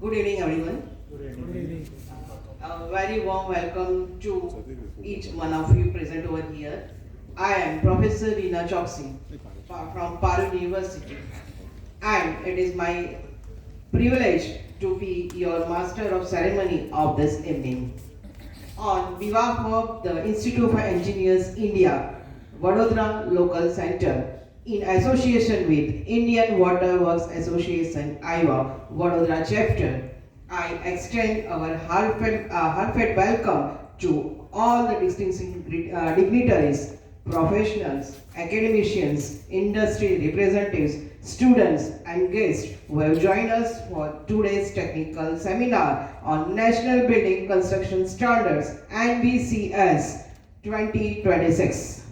Good evening, everyone. Good evening. A very warm welcome to each one of you present over here. I am Professor Reena Choksi from Paru University, and it is my privilege to be your master of ceremony of this evening. On behalf of the Institute of Engineers India, Vadodara Local Center, in association with Indian Water Works Association, IWA, Vadodara chapter, I extend our heartfelt welcome to all the distinguished dignitaries, professionals, academicians, industry representatives, students, and guests who have joined us for today's technical seminar on National Building Construction Standards NBCS 2026.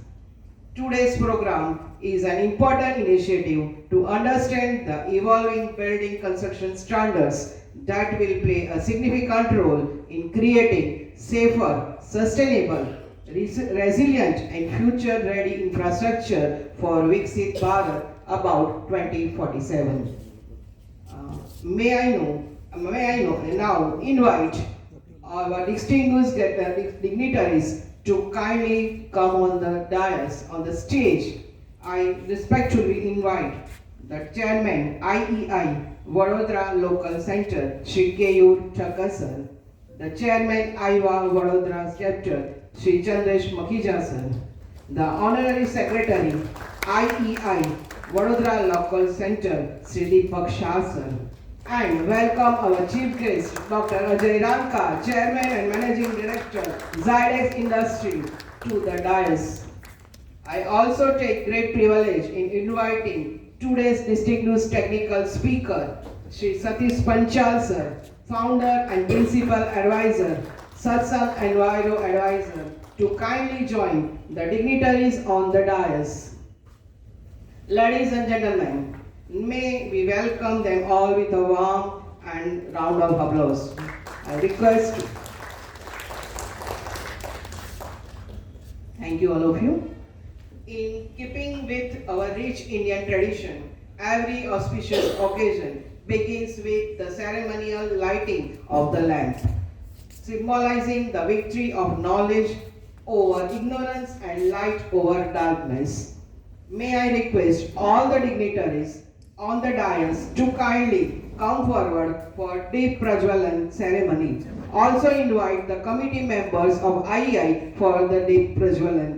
Today's program is an important initiative to understand the evolving building construction standards that will play a significant role in creating safer, sustainable, resilient and future-ready infrastructure for Viksit Bharat about 2047. May I now invite our distinguished dignitaries to kindly come on the dais, on the stage. I respectfully invite the Chairman IEI Vadodara Local Center, Shri Keyur Thakkar sir, the Chairman IWA Vadodara Chapter, Shri Chandresh Makhija sir, the Honorary Secretary IEI Vadodara Local Center, Shri Deepak Shah sir, and welcome our chief guest, Dr. Ajay Ranka, Chairman and Managing Director, Zydex Industry, to the dais. I also take great privilege in inviting today's distinguished technical speaker, Shri Satish Panchal sir, founder and principal advisor, Satsang Enviro Advisor, to kindly join the dignitaries on the dais. Ladies and gentlemen, may we welcome them all with a warm and round of applause. I request. Thank you, all of you. In keeping with our rich Indian tradition, every auspicious occasion begins with the ceremonial lighting of the lamp, symbolizing the victory of knowledge over ignorance and light over darkness. May I request all the dignitaries on the dais to kindly come forward for deep prajwalan ceremony. Also invite the committee members of IEI for the deep prajwalan.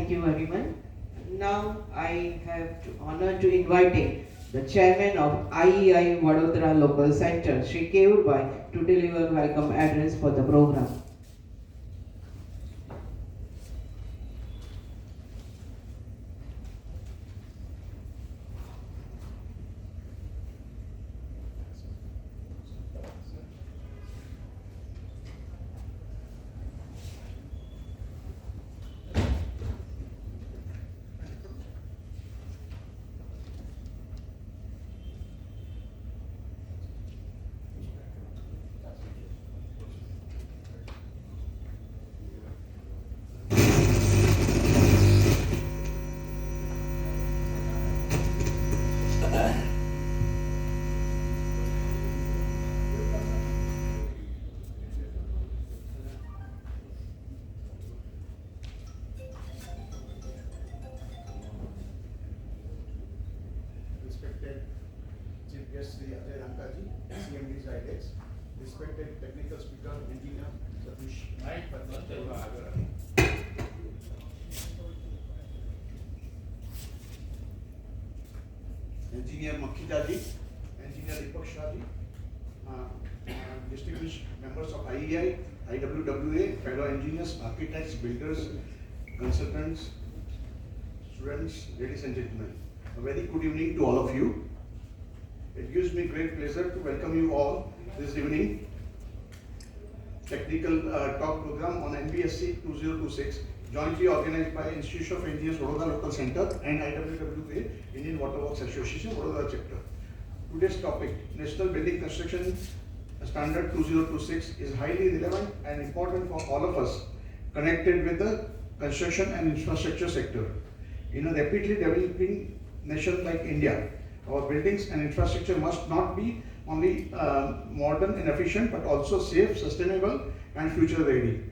Thank you everyone. Now I have the honor to inviting the chairman of IEI Vadodara Local Center, Shri, to deliver welcome address for the program. Respected Chief Guest Shri Ajay Ranka ji, CMD's IDEX, respected technical speaker, engineer Satish. Engineer Makhija ji, engineer Deepak Shah ji, distinguished members of IEI, IWWA, fellow engineers, architects, builders, consultants, students, ladies and gentlemen. A very good evening to all of you. It gives me great pleasure to welcome you all this evening. Technical talk program on NBSC 2026, jointly organized by Institute of Engineers Vadodara Local Center and IWWA, Indian Water Works Association, Vadodara Chapter. Today's topic, National Building Construction Standard 2026, is highly relevant and important for all of us connected with the construction and infrastructure sector. In a rapidly developing nation like India, our buildings and infrastructure must not be only modern and efficient but also safe, sustainable and future ready.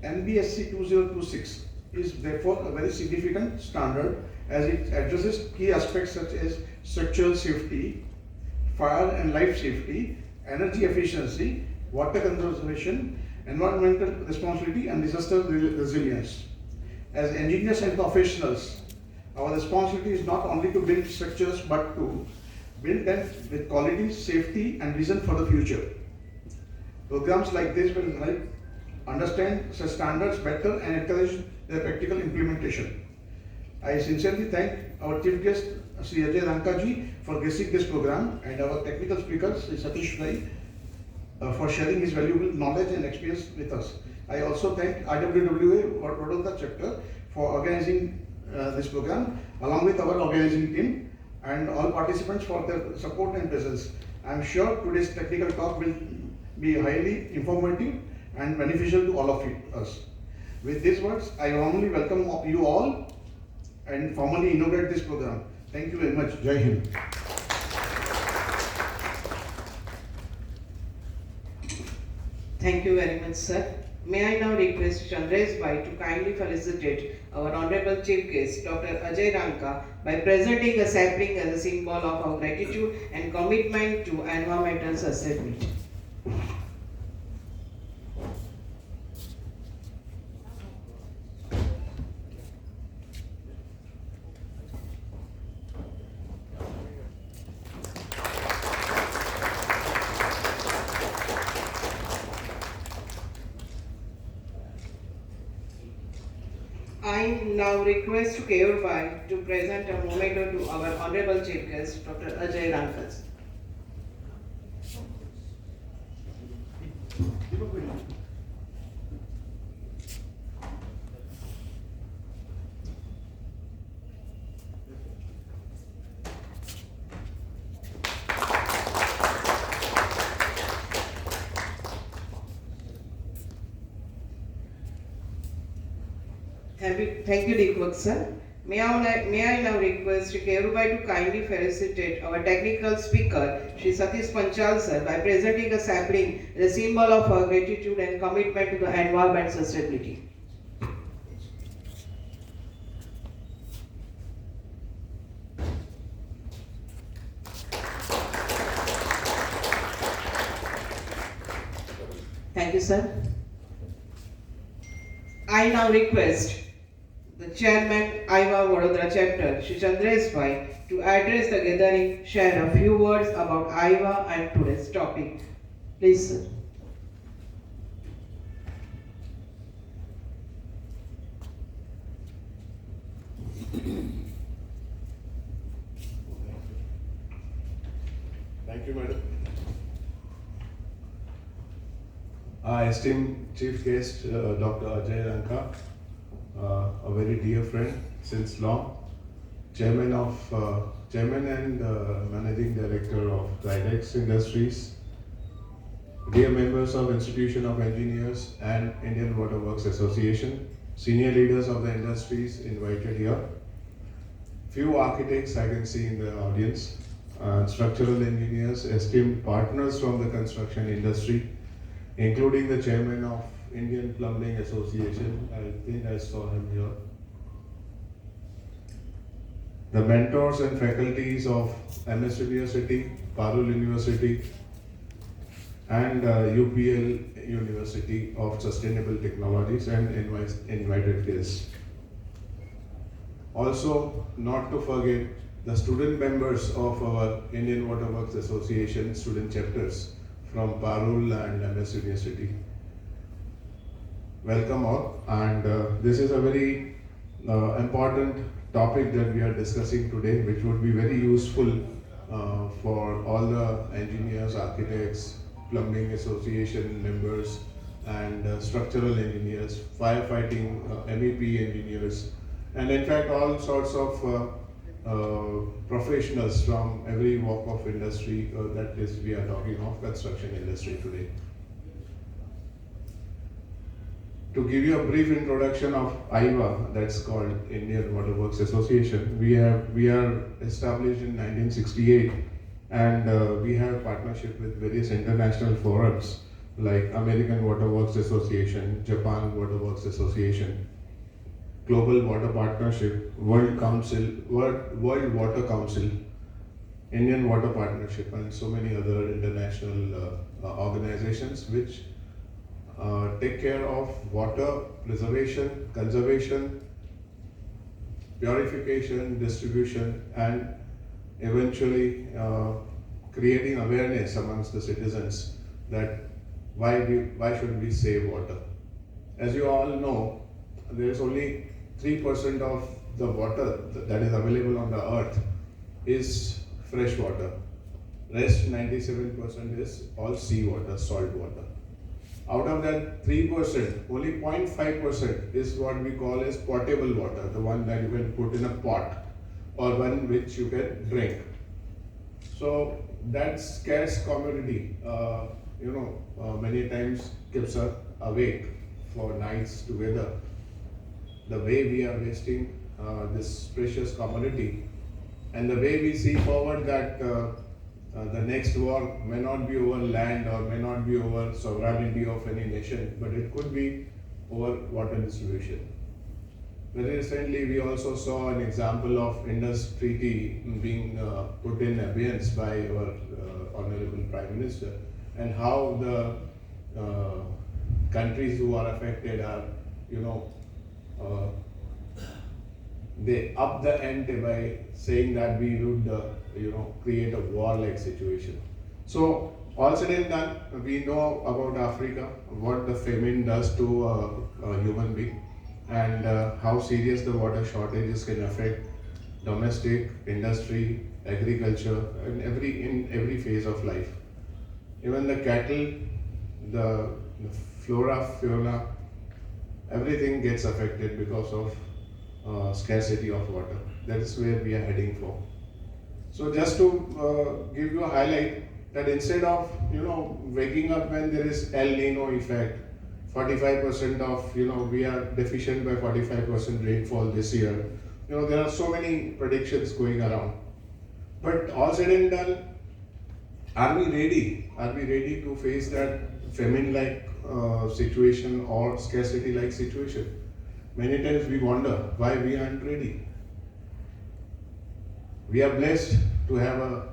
NBSC 2026 is therefore a very significant standard as it addresses key aspects such as structural safety, fire and life safety, energy efficiency, water conservation, environmental responsibility and disaster resilience. As engineers and professionals, our responsibility is not only to build structures but to build them with quality, safety and vision for the future. Programs like this will help understand such standards better and encourage their practical implementation. I sincerely thank our chief guest, Shri Ajay Ranka ji, for gracing this program and our technical speaker, Shri Satish, for sharing his valuable knowledge and experience with us. I also thank IWWA Vadodara Chapter for organizing this program along with our organizing team and all participants for their support and presence. I am sure today's technical talk will be highly informative and beneficial to all of us. With these words, I warmly welcome you all and formally inaugurate this program. Thank you very much. Jai Hind. Thank you very much, sir. May I now request Chandresh Bhai to kindly felicitate our Honorable Chief Guest, Dr. Ajay Ranka, by presenting a sapling as a symbol of our gratitude and commitment to environmental sustainability. I now request Keyur Bhai to present a memento to our Honorable Chief Guest, Dr. Ajay Ranka. Thank you, Deepak sir. May I now request Shri to kindly felicitate our technical speaker, Shri Satish Panchal sir, by presenting a sapling, the symbol of our gratitude and commitment to the environment sustainability. Thank you, sir. I now request the chairman, IVA Vadodara chapter, Shri Chandreswai, to address the gathering, share a few words about IVA and today's topic. Please, sir. Thank you, madam. Our esteemed chief guest, Dr. Ajay Ranka, a very dear friend since long, chairman and managing director of Zydex Industries, dear members of Institution of Engineers and Indian Water Works Association, senior leaders of the industries invited here, few architects I can see in the audience, structural engineers, esteemed partners from the construction industry, including the chairman of Indian Plumbing Association. I think I saw him here. The mentors and faculties of MS University, Parul University, and UPL University of Sustainable Technologies, and invited guests. Also, not to forget the student members of our Indian Water Works Association student chapters from Parul and MS University. Welcome all, and this is a very important topic that we are discussing today, which would be very useful for all the engineers, architects, plumbing association members, and structural engineers, firefighting, MEP engineers, and in fact all sorts of professionals from every walk of industry, that is, we are talking of construction industry today. To give you a brief introduction of IVA, that's called Indian Water Works Association, we are established in 1968, and we have partnership with various international forums like American Water Works Association, Japan Water Works Association, Global Water Partnership, World Water Council, Indian Water Partnership, and so many other international organizations which take care of water preservation, conservation, purification, distribution, and eventually creating awareness amongst the citizens that why should we save water. As you all know, there is only 3% of the water that is available on the earth is fresh water. Rest 97% is all seawater, salt water. Out of that 3%, only 0.5% is what we call as potable water, the one that you can put in a pot or one which you can drink. So that scarce commodity, many times keeps us awake for nights together. The way we are wasting this precious commodity, and the way we see forward that the next war may not be over land or may not be over sovereignty of any nation, but it could be over water distribution. Very recently, we also saw an example of Indus Treaty being put in abeyance by our Honorable Prime Minister, and how the countries who are affected are, they up the ante by saying that we would, create a war-like situation. So, all said and done, we know about Africa, what the famine does to a human being, and how serious the water shortages can affect domestic, industry, agriculture, and in every phase of life. Even the cattle, the flora, fauna, everything gets affected because of scarcity of water. That is where we are heading for. So just to give you a highlight, that instead of waking up when there is El Nino effect, 45% of we are deficient by 45% rainfall this year. There are so many predictions going around. But all said and done, are we ready? Are we ready to face that famine-like situation or scarcity-like situation? Many times we wonder why we aren't ready. We are blessed to have a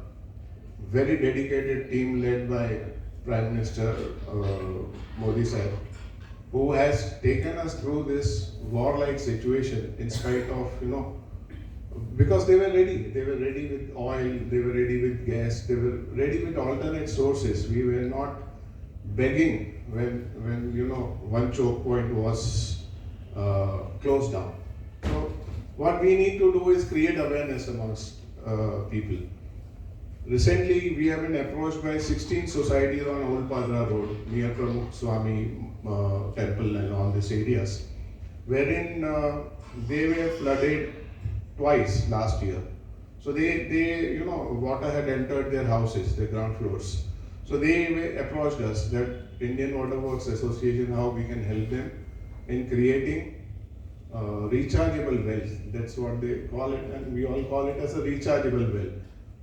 very dedicated team led by Prime Minister Modi sir, who has taken us through this war-like situation in spite of, because they were ready. They were ready with oil, they were ready with gas, they were ready with alternate sources. We were not begging when one choke point was closed down. So what we need to do is create awareness amongst people. Recently, we have been approached by 16 societies on Old Padra Road near Pramukh Swami temple and all these areas, wherein they were flooded twice last year. So water had entered their houses, their ground floors. So they approached us that Indian Water Works Association, how we can help them in creating rechargeable wells. That's what they call it, and we all call it as a rechargeable well.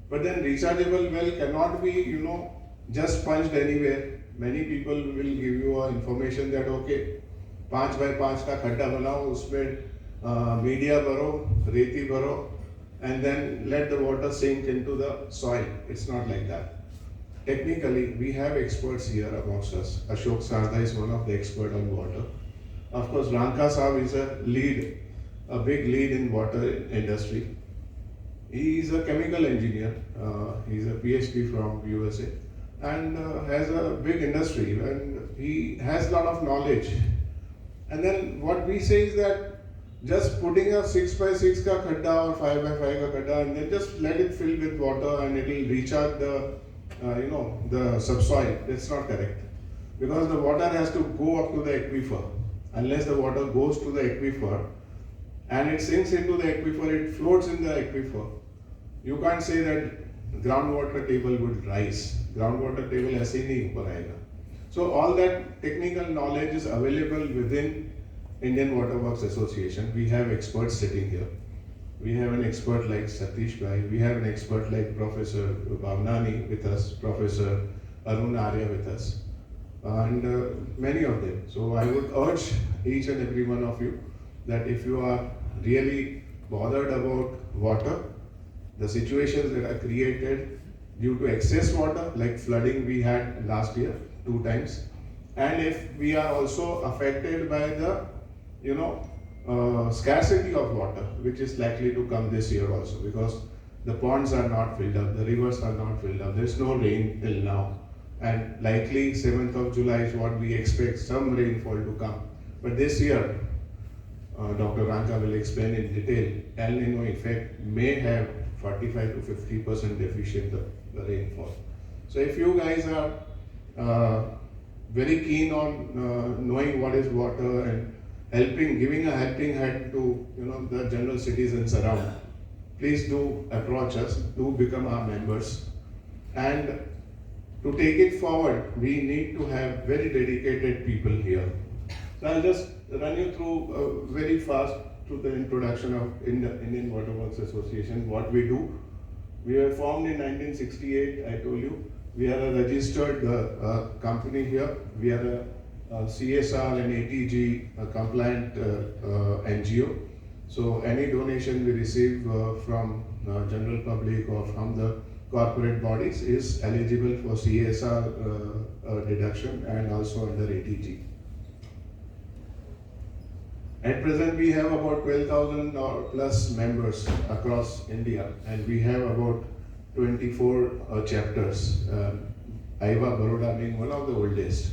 But then rechargeable well cannot be, just punched anywhere. Many people will give you information that okay, 5 by 5 का खड्डा बनाओ, उसमें media भरो, रेती भरो, and then let the water sink into the soil. It's not like that. Technically, we have experts here amongst us. Ashok Sarda is one of the experts on water. Of course, Ranka Saab is a big lead in water industry. He is a chemical engineer. He's a PhD from USA and has a big industry, and he has a lot of knowledge. And then what we say is that just putting a 6 by 6 ka khadda or 5 by 5 ka khadda and then just let it fill with water and it will recharge the subsoil. That's not correct, because the water has to go up to the aquifer. Unless the water goes to the aquifer and it sinks into the aquifer, it floats in the aquifer. You can't say that groundwater table would rise. Groundwater table ऐसे ही नहीं ऊपर आएगा. So all that technical knowledge is available within Indian Water Works Association. We have experts sitting here. We have an expert like Satish Bhai. We have an expert like Professor Bhavnani with us, Professor Arun Arya with us, and many of them. So I would urge each and every one of you that if you are really bothered about water, the situations that are created due to excess water, like flooding we had last year 2 times, and if we are also affected by the scarcity of water, which is likely to come this year also, because the ponds are not filled up, the rivers are not filled up, there is no rain till now, and likely 7th of July is what we expect some rainfall to come. But this year, Dr. Ranka will explain in detail, El Nino effect may have 45 to 50% deficient the rainfall. So if you guys are very keen on knowing what is water and giving a helping hand to the general citizens around, please do approach us, do become our members. And to take it forward, we need to have very dedicated people here. So I'll just run you through very fast through the introduction of Indian Water Works Association, what we do. We were formed in 1968, I told you. We are a registered company here. We are a CSR and ATG compliant NGO. So any donation we receive from general public or from the corporate bodies is eligible for CSR deduction and also under ATG. At present, we have about 12,000 or plus members across India, and we have about 24 chapters. Aiva Baroda being one of the oldest.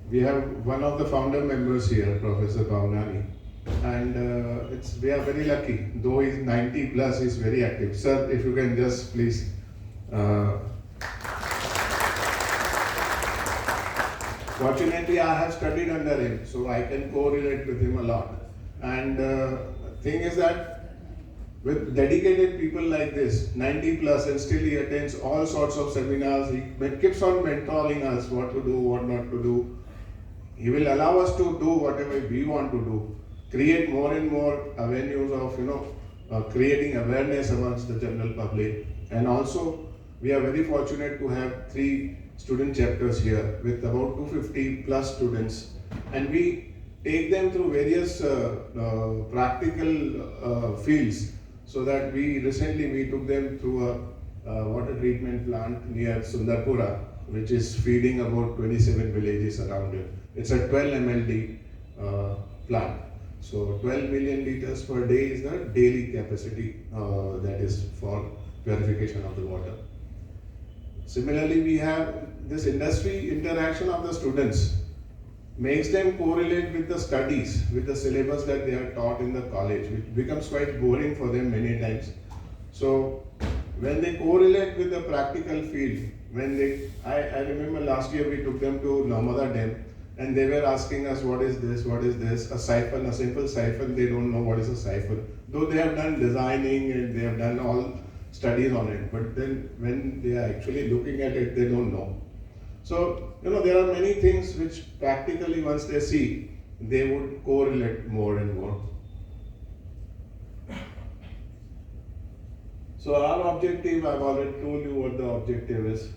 We have one of the founder members here, Professor Bhavnani, and we are very lucky. Though he's 90 plus, he's very active. Sir, if you can just please. Fortunately, I have studied under him, so I can correlate with him a lot. And thing is that with dedicated people like this, 90 plus, and still he attends all sorts of seminars, he keeps on mentoring us what to do, what not to do. He will allow us to do whatever we want to do, create more and more avenues of creating awareness amongst the general public. And also, we are very fortunate to have 3 student chapters here with about 250 plus students, and we take them through various practical fields, so that we took them through a water treatment plant near Sundarpura, which is feeding about 27 villages around it. It's a 12 MLD plant. So 12 million liters per day is the daily capacity that is for purification of the water. Similarly, we have this industry interaction of the students makes them correlate with the studies, with the syllabus that they are taught in the college, which becomes quite boring for them many times. So when they correlate with the practical field, I remember last year we took them to Narmada Dam and they were asking us what is this, a siphon, a simple siphon, they don't know what is a siphon. Though they have done designing and they have done all studies on it, but then when they are actually looking at it, they don't know. So, there are many things which practically once they see, they would correlate more and more. So our objective, I've already told you what the objective is.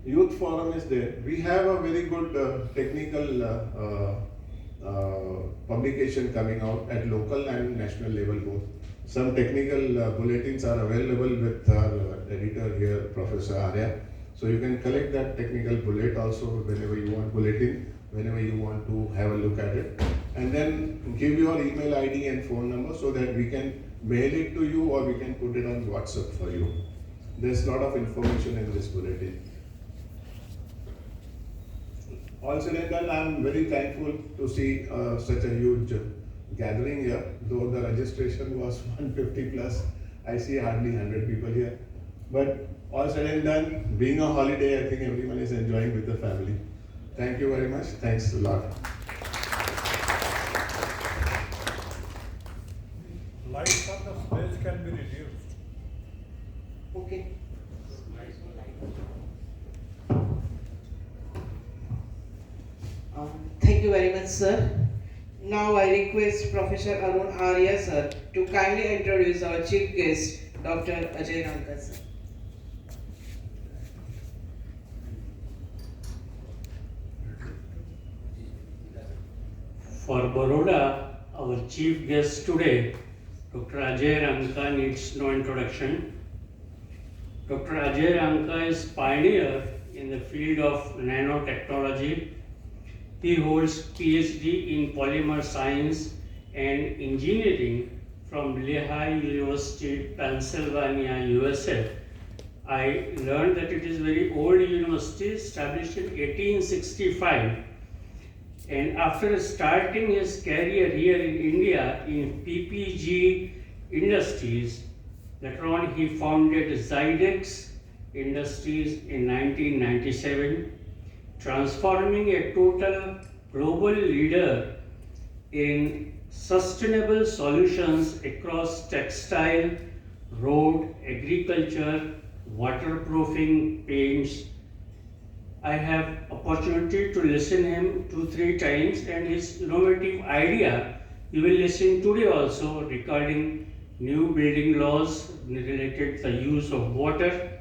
Youth forum is there. We have a very good technical publication coming out at local and national level both. Some technical bulletins are available with our editor here, Professor Arya. So you can collect that technical bullet also whenever you want bulletin, whenever you want to have a look at it. And then give your email ID and phone number so that we can mail it to you or we can put it on WhatsApp for you. There's a lot of information in this bulletin. All said and done, I'm very thankful to see such a huge gathering here. Though the registration was 150 plus, I see hardly 100 people here. But all said and done, being a holiday, I think everyone is enjoying with the family. Thank you very much. Thanks a lot. Lights on the stage can be reduced. Okay. Thank you very much, sir. Now I request Professor Arun Arya, sir, to kindly introduce our chief guest, Dr. Ajay Ranka, sir. For Baroda, our chief guest today, Dr. Ajay Ranka needs no introduction. Dr. Ajay Ranka is pioneer in the field of nanotechnology. He holds PhD in polymer science and engineering from Lehigh University, Pennsylvania, USA. I learned that it is a very old university, established in 1865. And after starting his career here in India in PPG Industries, later on he founded Zydex Industries in 1997, transforming a total global leader in sustainable solutions across textile, road, agriculture, waterproofing paints. I have opportunity to listen him 2-3 times, and his innovative idea you will listen today also regarding new building laws related to the use of water.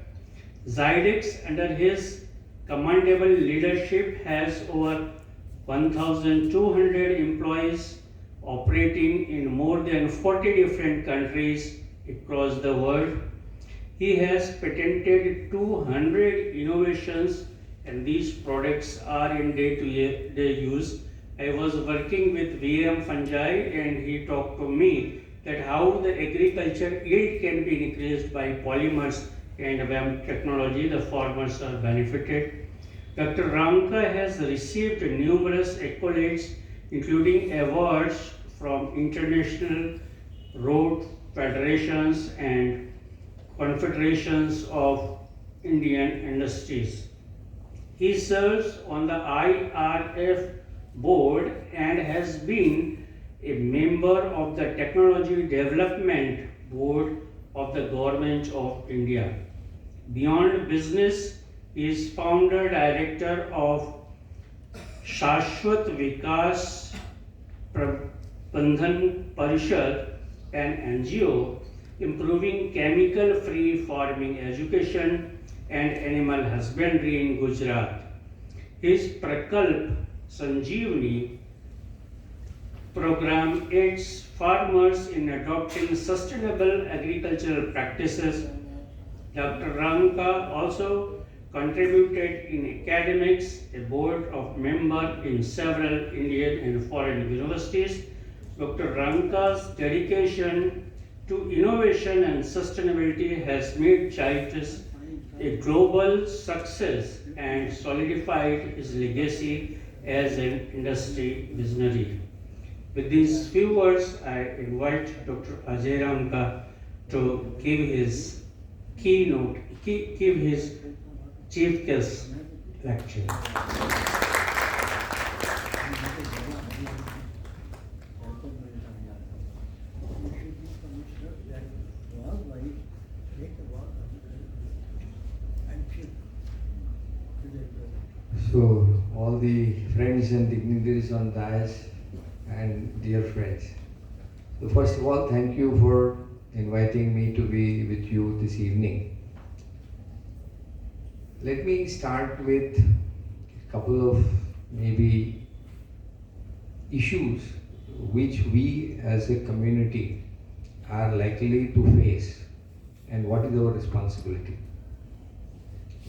Zydex under his commendable leadership has over 1,200 employees operating in more than 40 different countries across the world. He has patented 200 innovations and these products are in day-to-day use. I was working with VM Fungi and he talked to me that how the agriculture yield can be increased by polymers and VM technology, the farmers are benefited. Dr. Ranka has received numerous accolades including awards from international road federations and confederations of Indian industries. He serves on the IRF board and has been a member of the Technology Development Board of the Government of India. Beyond business, he is founder director of Shashwat Vikas Prabandhan Parishad, an NGO improving chemical-free farming education and animal husbandry in Gujarat. His Prakalp Sanjeevani program aids farmers in adopting sustainable agricultural practices. Dr. Ranka also contributed in academics, a board of member in several Indian and foreign universities. Dr. Ranka's dedication to innovation and sustainability has made Chaitras a global success and solidified his legacy as an industry visionary. With these few words, I invite Dr. Ajay Ranka to give his give his chief guest lecture. So, all the friends and dignitaries on dais and dear friends. So first of all, thank you for inviting me to be with you this evening. Let me start with a couple of maybe issues which we as a community are likely to face and what is our responsibility.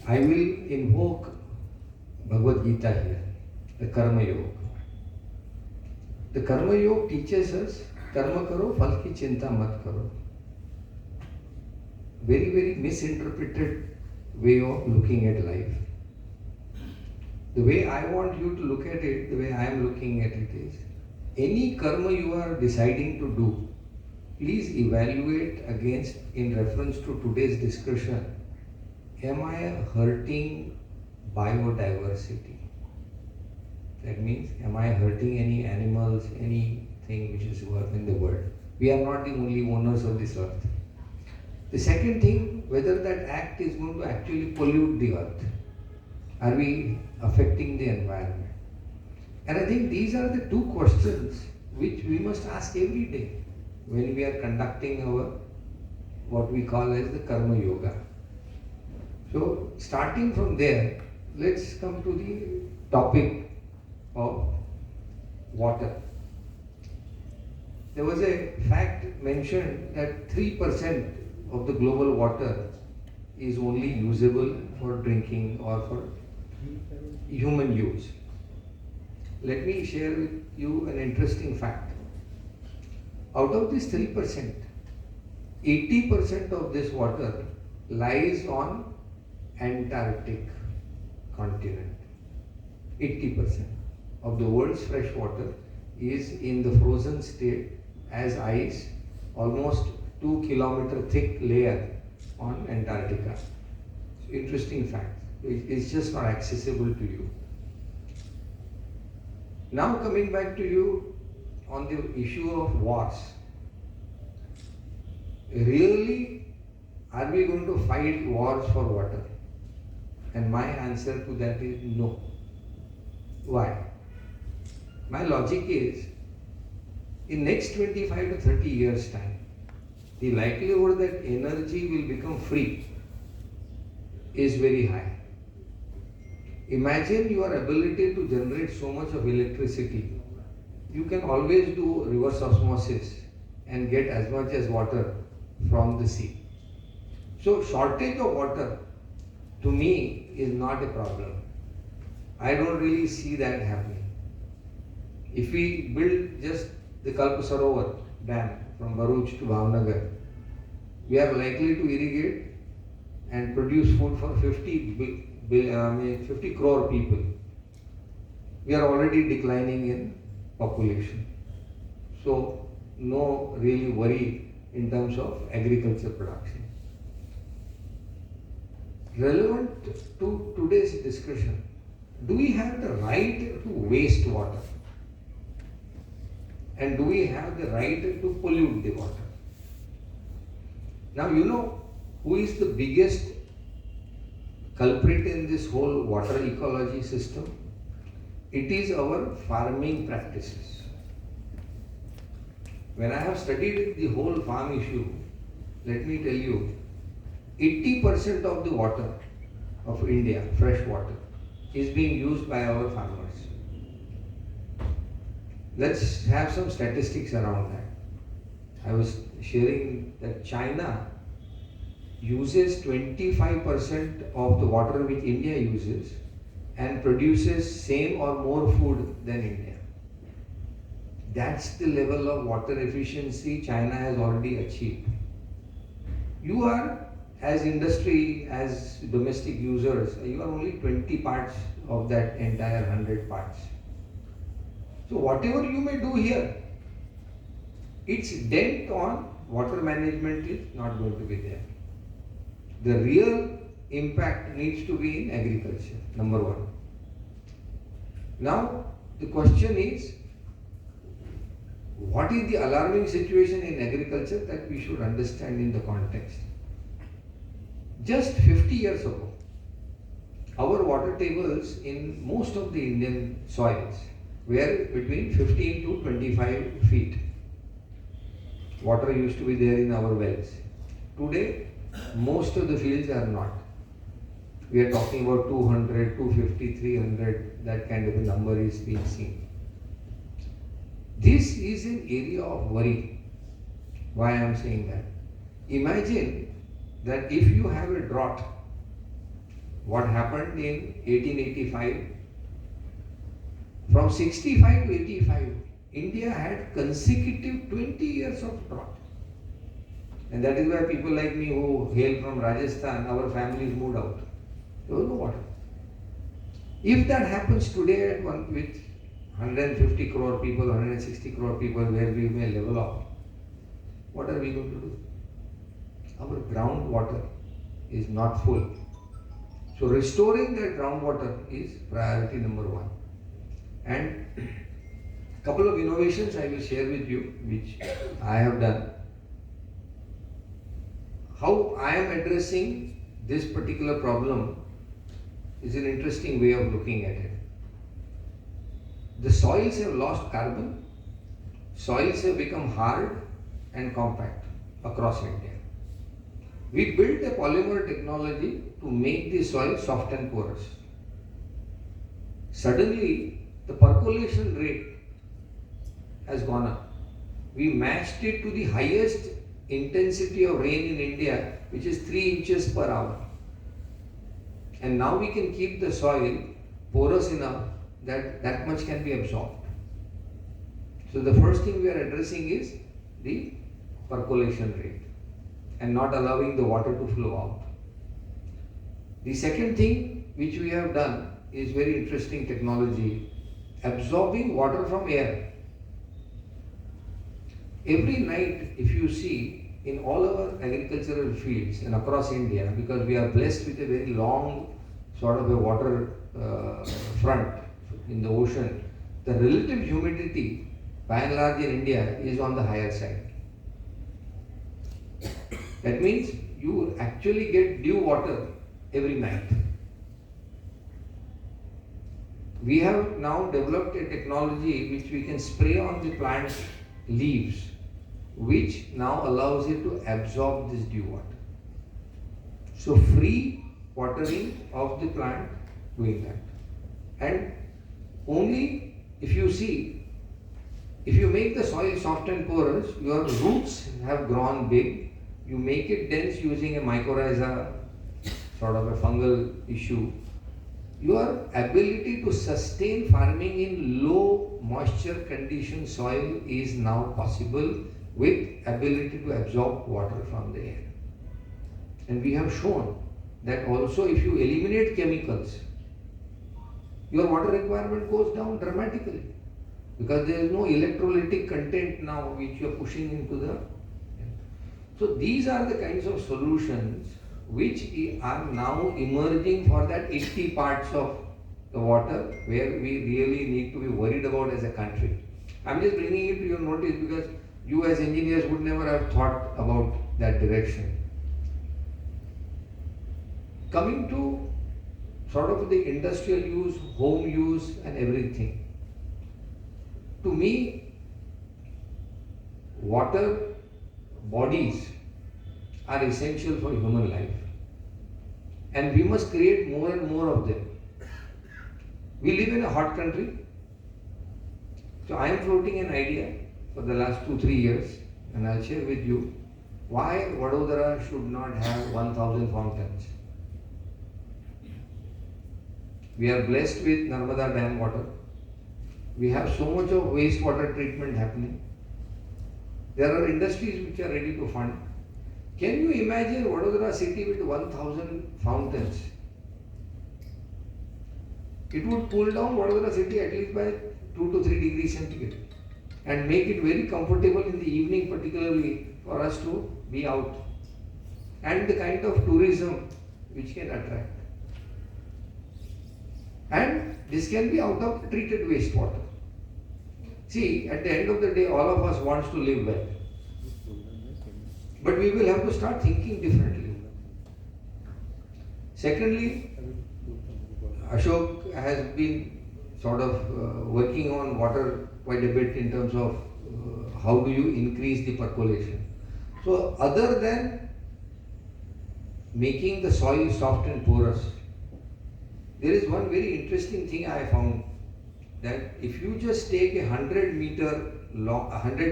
I will invoke Bhagavad Gita here, the Karma Yoga. The Karma Yoga teaches us, Karma karo, phal ki chinta mat karo. Very, very misinterpreted way of looking at life. The way I want you to look at it, the way I am looking at it is, any karma you are deciding to do, please evaluate against, in reference to today's discussion, am I hurting biodiversity? That means, am I hurting any animals, anything which is in the world? We are not the only owners of this earth. The second thing, whether that act is going to actually pollute the earth. Are we affecting the environment? And I think these are the two questions which we must ask every day when we are conducting our, what we call as the Karma Yoga. So, starting from there, let's come to the topic of water. There was a fact mentioned that 3% of the global water is only usable for drinking or for human use. Let me share with you an interesting fact. Out of this 3%, 80% of this water lies on Antarctic continent. 80% of the world's fresh water is in the frozen state as ice, almost 2-kilometer thick layer on Antarctica. So interesting fact. It's just not accessible to you. Now coming back to you on the issue of wars. Really, are we going to fight wars for water? And my answer to that is no. Why? My logic is, in next 25 to 30 years time, the likelihood that energy will become free is very high. Imagine your ability to generate so much of electricity. You can always do reverse osmosis and get as much as water from the sea. So shortage of water to me is not a problem. I don't really see that happening. If we build just the Kalpasarovar dam from Bharuch to Bhavnagar, we are likely to irrigate and produce food for 50 crore people. We are already declining in population. So no really worry in terms of agriculture production. Relevant to today's discussion, do we have the right to waste water? And do we have the right to pollute the water? Now you know who is the biggest culprit in this whole water ecology system? It is our farming practices. When I have studied the whole farm issue, let me tell you, 80% of the water of India, fresh water, is being used by our farmers. Let's have some statistics around that. I was sharing that China uses 25% of the water which India uses and produces same or more food than India. That's the level of water efficiency China has already achieved. You are, as industry, as domestic users, you are only 20 parts of that entire 100 parts. So whatever you may do here, its dent on water management is not going to be there. The real impact needs to be in agriculture, number one. Now, the question is, what is the alarming situation in agriculture that we should understand in the context? Just 50 years ago, our water tables in most of the Indian soils were between 15 to 25 feet. Water used to be there in our wells. Today, most of the fields are not. We are talking about 200, 250, 300, that kind of a number is being seen. This is an area of worry. Why I am saying that? Imagine that if you have a drought, what happened in 1885, from 65 to 85, India had consecutive 20 years of drought. And that is why people like me who hail from Rajasthan, our families moved out. There was no water. If that happens today with 150 crore people, 160 crore people, where we may level off, what are we going to do? Our groundwater is not full. So restoring that groundwater is priority number one. And a couple of innovations I will share with you, which I have done. How I am addressing this particular problem is an interesting way of looking at it. The soils have lost carbon, soils have become hard and compact across India. We built a polymer technology to make the soil soft and porous. Suddenly, the percolation rate has gone up. We matched it to the highest intensity of rain in India, which is 3 inches per hour. And now we can keep the soil porous enough that that much can be absorbed. So the first thing we are addressing is the percolation rate and not allowing the water to flow out. The second thing which we have done is very interesting technology, absorbing water from air. Every night, if you see in all our agricultural fields and across India, because we are blessed with a very long sort of a water front in the ocean, the relative humidity by and large in India is on the higher side. That means you actually get dew water every night. We have now developed a technology which we can spray on the plant leaves, which now allows it to absorb this dew water. So free watering of the plant doing that. And only if you see, if you make the soil soft and porous, your roots have grown big. You make it dense using a mycorrhiza, sort of a fungal issue. Your ability to sustain farming in low moisture condition soil is now possible with ability to absorb water from the air. And we have shown that also if you eliminate chemicals, your water requirement goes down dramatically because there is no electrolytic content now which you are pushing into the. So these are the kinds of solutions which are now emerging for that 80 parts of the water where we really need to be worried about as a country. I'm just bringing it to your notice because you as engineers would never have thought about that direction. Coming to sort of the industrial use, home use and everything. To me, water bodies are essential for human life. And we must create more and more of them. We live in a hot country. So I am floating an idea for the last 2-3 years and I'll share with you. Why Vadodara should not have 1000 fountains? We are blessed with Narmada Dam water. We have so much of wastewater treatment happening. There are industries which are ready to fund. Can you imagine Vadodara city with 1000 fountains? It would cool down Vadodara city at least by 2 to 3 degrees centigrade and make it very comfortable in the evening, particularly for us to be out. And the kind of tourism which can attract. And this can be out of treated wastewater. See, at the end of the day, all of us wants to live well. But we will have to start thinking differently. Secondly, Ashok has been sort of working on water quite a bit in terms of how do you increase the percolation. So other than making the soil soft and porous, there is one very interesting thing I found, that if you just take a 100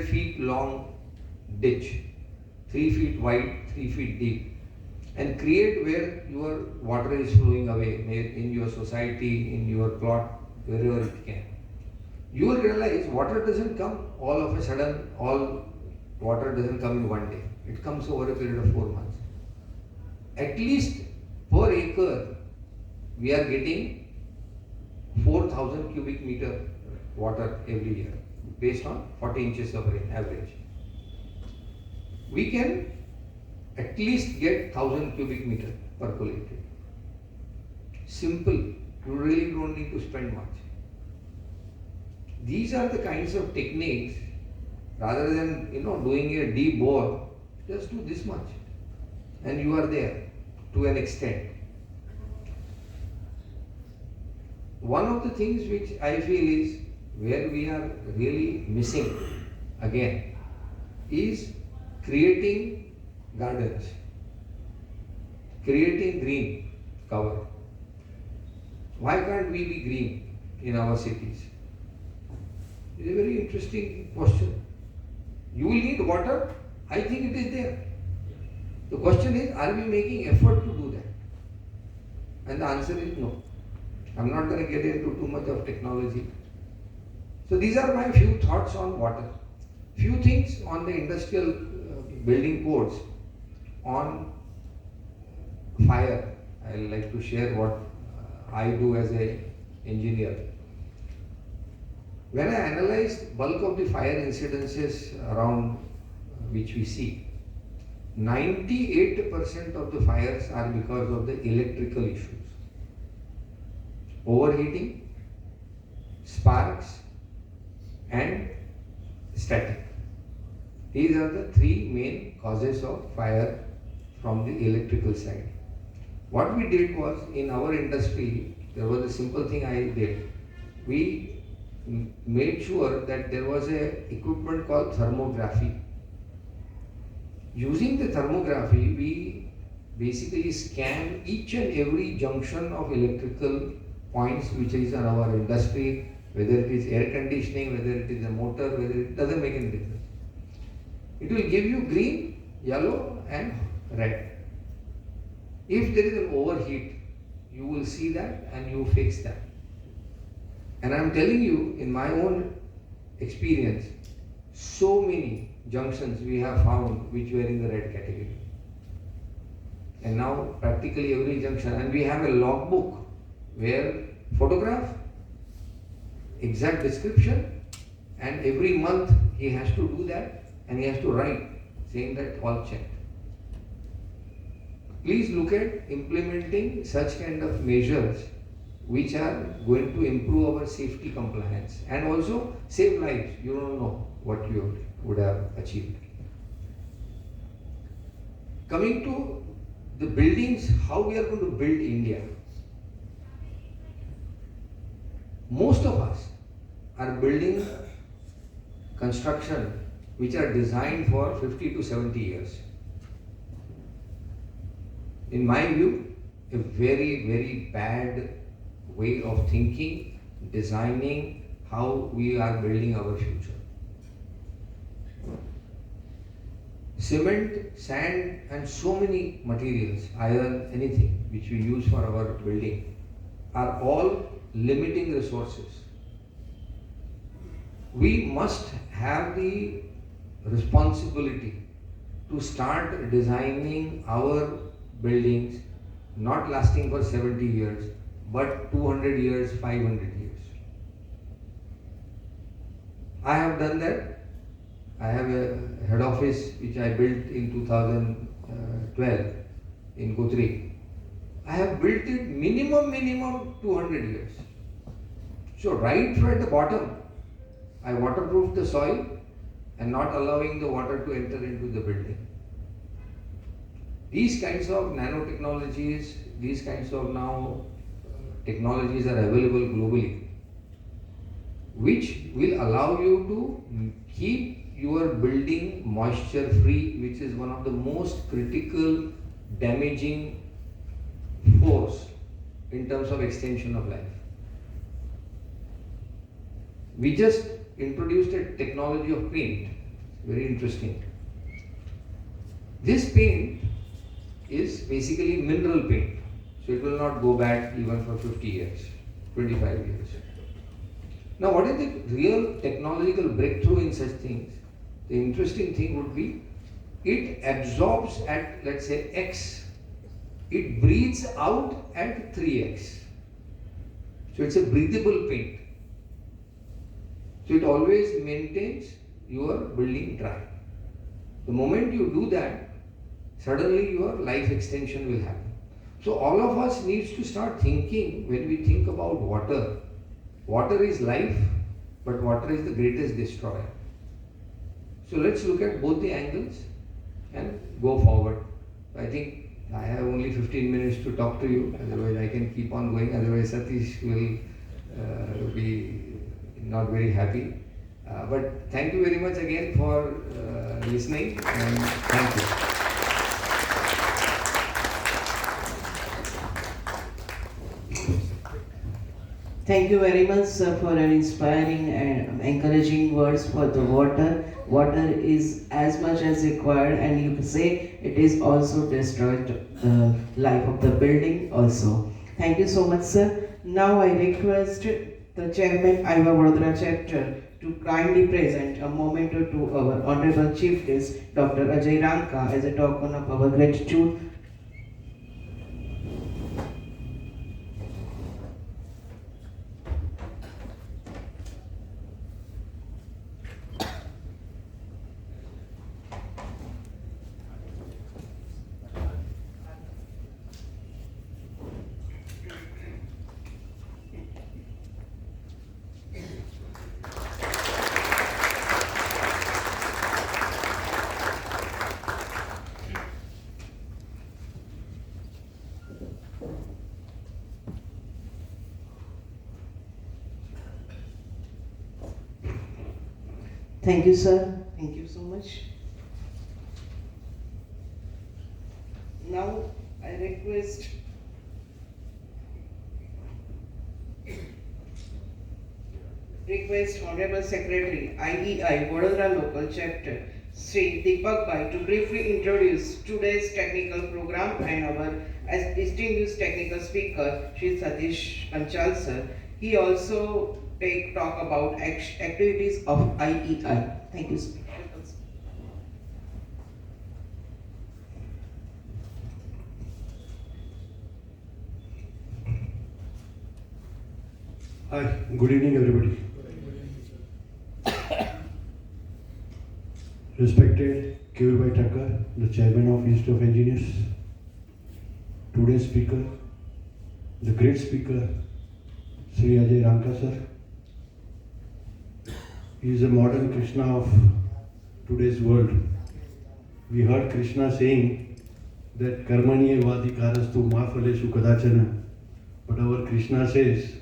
feet long ditch, 3 feet wide, 3 feet deep, and create where your water is flowing away, in your society, in your plot, wherever it can, you will realize water doesn't come all of a sudden, all water doesn't come in one day. It comes over a period of 4 months. At least per acre, we are getting 4,000 cubic meter water every year based on 40 inches of rain average. We can at least get 1000 cubic meter percolated. Simple, you really don't need to spend much. These are the kinds of techniques, rather than doing a deep bore, just do this much and you are there to an extent. One of the things which I feel is where we are really missing again is creating gardens, creating green cover. Why can't we be green in our cities? It's a very interesting question. You will need water, I think it is there. The question is, are we making effort to do that? And the answer is no. I'm not going to get into too much of technology. So these are my few thoughts on water. Few things on the industrial building codes. On fire, I like to share what I do as an engineer. When I analyzed bulk of the fire incidences around which we see, 98% of the fires are because of the electrical issues. Overheating, sparks, and static. These are the three main causes of fire from the electrical side. What we did was, in our industry, there was a simple thing I did. We made sure that there was a equipment called thermography. Using the thermography, we basically scan each and every junction of electrical points which is in our industry, whether it is air conditioning, whether it is a motor, whether it doesn't make any difference. It will give you green, yellow and red. If there is an overheat, you will see that and you fix that. And I am telling you, in my own experience, so many junctions we have found which were in the red category. And now practically every junction, and we have a logbook where photograph, exact description, and every month he has to do that and he has to write saying that all checked. Please look at implementing such kind of measures which are going to improve our safety compliance and also save lives. You don't know what you would have achieved. Coming to the buildings, how we are going to build India. Most of us are building construction which are designed for 50 to 70 years. In my view, a very, very bad way of thinking, designing how we are building our future. cement, sand, and so many materials, iron, anything which we use for our building, are all limiting resources. We must have the responsibility to start designing our buildings not lasting for 70 years, but 200 years, 500 years. I have done that. I have a head office which I built in 2012 in Guthrie. I have built it minimum 200 years. So right from the bottom, I waterproofed the soil and not allowing the water to enter into the building. These kinds of nanotechnologies, these kinds of now technologies are available globally, which will allow you to keep your building moisture free, which is one of the most critical damaging force in terms of extension of life. We just introduced a technology of paint, very interesting. This paint is basically mineral paint, so it will not go bad even for 50 years, 25 years. Now, what is the real technological breakthrough in such things? The interesting thing would be it absorbs at, let's say, X, it breathes out at 3X. So it's a breathable paint. So it always maintains your building dry. The moment you do that, suddenly your life extension will happen. So all of us needs to start thinking, when we think about water, water is life, but water is the greatest destroyer. So let's look at both the angles and go forward. I think I have only 15 minutes to talk to you, otherwise I can keep on going, otherwise Satish will be not very happy. But thank you very much again for listening, and thank you. Thank you very much, sir, for your inspiring and encouraging words for the water. Water is as much as required, and you can say it is also destroyed the life of the building also. Thank you so much, sir. Now I request the chairman, Iowa Vadodara chapter, to kindly present a memento to our honorable chief guest, Dr. Ajay Ranka, as a token of our gratitude. Thank you, sir. Thank you so much. Now, I request Honorable Secretary, IEI, Vadodara Local Chapter, Shri Deepak Bhai, to briefly introduce today's technical program and our distinguished technical speaker, Shri Satish Panchal, sir. He also talk about activities of IEI. Thank you, sir. Hi, good evening everybody. Respected Kevir Thakkar, the chairman of Institute of Engineers, today's speaker, the great speaker, Shri Ajay Ranka sir. He is a modern Krishna of today's world. We heard Krishna saying that Karmaniye Vadikarastu Ma Phaleshu Kadachana. But our Krishna says,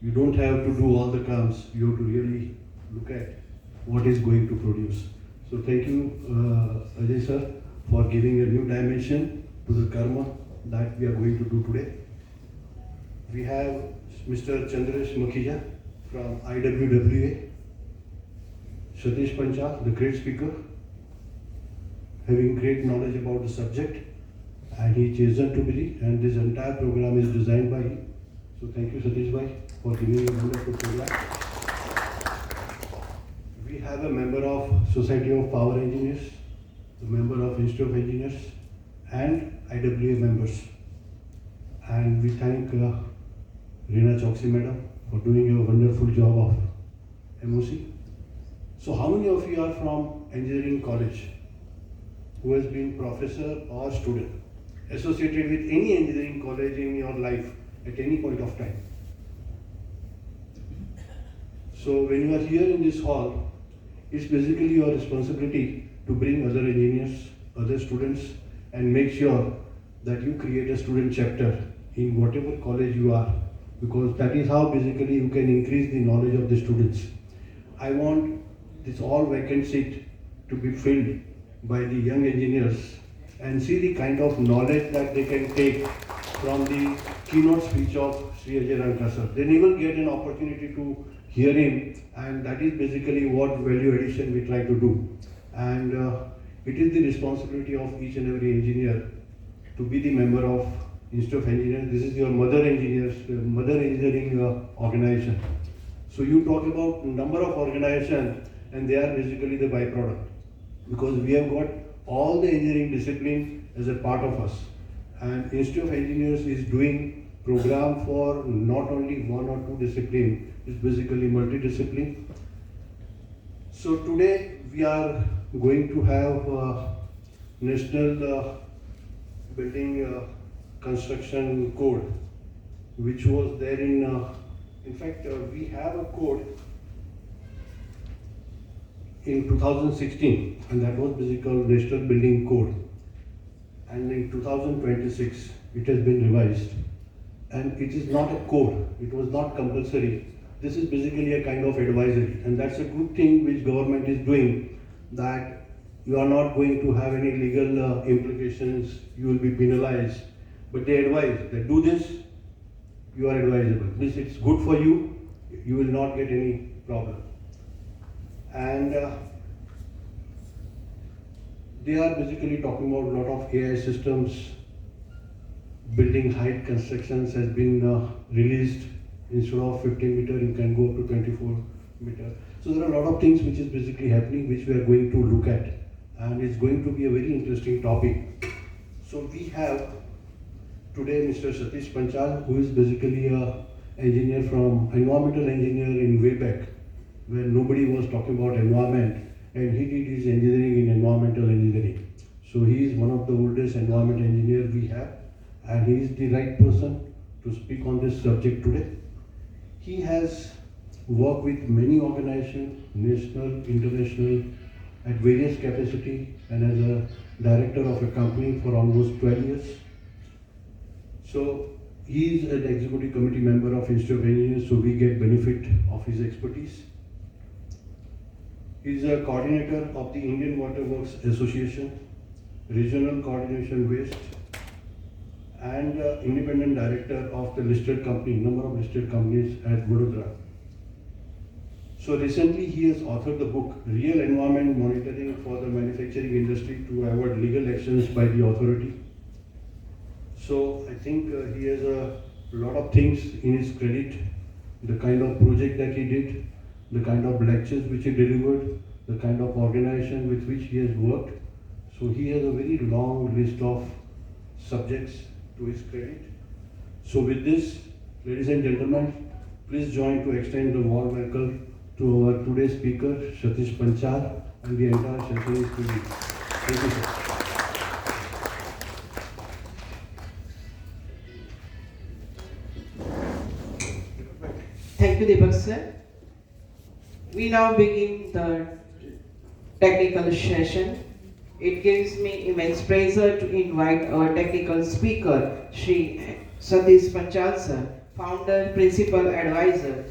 you don't have to do all the comes, you have to really look at what is going to produce. So thank you, Ajay sir, for giving a new dimension to the karma that we are going to do today. We have Mr. Chandresh Makhija from IWWA, Satish Panchal, the great speaker, having great knowledge about the subject, and he chosen to be, and this entire program is designed by him. So thank you, Satish bhai, for giving a wonderful program. We have a member of Society of Power Engineers, a member of Institute of Engineers, and IWA members. And we thank Reena Choksi madam for doing a wonderful job of MOC. So how many of you are from engineering college who has been professor or student associated with any engineering college in your life at any point of time? So when you are here in this hall, it's basically your responsibility to bring other engineers, other students, and make sure that you create a student chapter in whatever college you are, because that is how basically you can increase the knowledge of the students. I want this all vacant seat to be filled by the young engineers and see the kind of knowledge that they can take from the keynote speech of Shri Ajay Ranka sir. They never get an opportunity to hear him, and that is basically what value addition we try to do. And it is the responsibility of each and every engineer to be the member of Institute of Engineers. This is your mother engineering organization. So you talk about number of organizations, and they are basically the byproduct, because we have got all the engineering discipline as a part of us. And Institute of Engineers is doing program for not only one or two discipline, it's basically multidiscipline. So today we are going to have National Building Construction Code, which was there in fact we have a code in 2016, and that was basically called National Building Code. And in 2026, it has been revised. And it is not a code, it was not compulsory. This is basically a kind of advisory, and that's a good thing which government is doing, that you are not going to have any legal implications, you will be penalized. But they advise that do this, you are advisable. This it's good for you, you will not get any problem. And they are basically talking about a lot of AI systems. Building height constructions has been released. Instead of 15 meter, you can go up to 24 meter. So there are a lot of things which is basically happening, which we are going to look at, and it's going to be a very interesting topic. So we have today Mr. Satish Panchal, who is basically an engineer from environmental engineer in way back, where nobody was talking about environment, and he did his engineering in environmental engineering. So he is one of the oldest environment engineers we have, and he is the right person to speak on this subject today. He has worked with many organizations, national, international, at various capacity, and as a director of a company for almost 12 years. So he is an executive committee member of Institute of Engineers, so we get benefit of his expertise. He is a coordinator of the Indian Water Works Association, Regional Coordination Waste, and independent director of the listed company, number of listed companies at Vadodara. So recently he has authored the book, Real Environment Monitoring for the Manufacturing Industry to Avoid Legal Actions by the Authority. So I think he has a lot of things in his credit, the kind of project that he did, the kind of lectures which he delivered, the kind of organization with which he has worked. So he has a very long list of subjects to his credit. So with this, ladies and gentlemen, please join to extend the warm welcome to our today's speaker, Satish Panchal, and the entire session is to you. Thank you, sir. Thank you, Deepak sir. We now begin the technical session. It gives me immense pleasure to invite our technical speaker, Shri Satish Panchal sir, founder, principal advisor,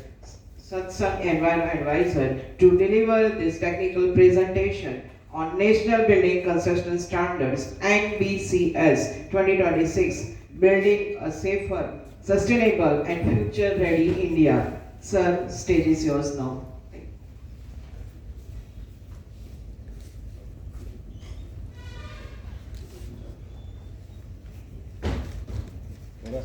Satsang Environment Advisor, to deliver this technical presentation on National Building Construction Standards NBCS 2026, Building a Safer, Sustainable and Future-Ready India. Sir, stage is yours now. So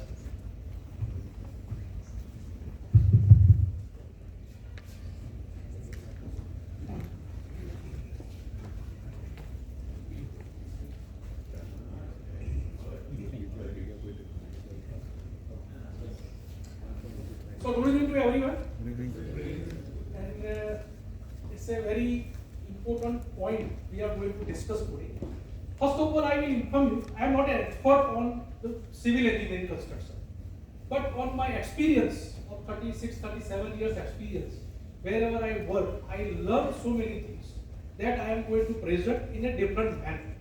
good evening to everyone. And it's a very important point we are going to discuss today. First of all, I will inform you, I am not an expert on the civil engineering construction. But on my experience of 36, 37 years experience, wherever I work, I learn so many things that I am going to present in a different manner.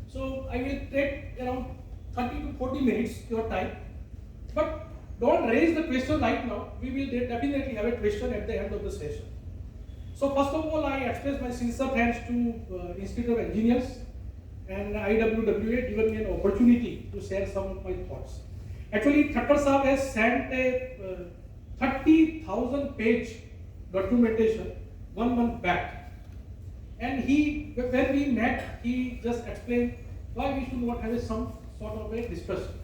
So I will take around 30 to 40 minutes your time. But don't raise the question right now. We will definitely have a question at the end of the session. So first of all, I express my sincere thanks to Institute of Engineers and IWWA given me an opportunity to share some of my thoughts. Actually, Thakkar Saab has sent a 30,000 page documentation 1 month back. And when we met, he just explained why we should not have some sort of a discussion.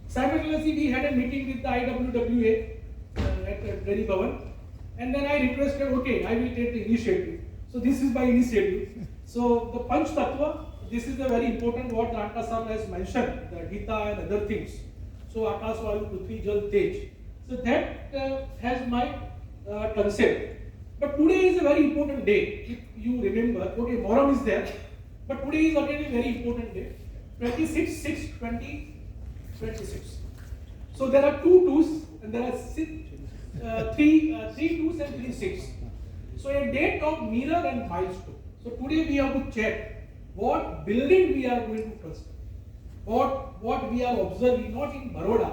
Simultaneously, we had a meeting with the IWWA at Gary Bhavan, and then I requested, okay, I will take the initiative. So this is my initiative. So the Panch Tattva, this is the very important what Ranka Sahab has mentioned, the Gita and other things. So Akash, Vayu, Prithvi, Jal, Tej. So that has my concept. But today is a very important day. If you remember, okay, Moram is there, but today is again a very important day. 26/6/2026. So there are 2 twos and there are 3 twos and 3 6. So a date of mirror and milestone. So today we have to check what building we are going to construct, what we are observing, not in Baroda,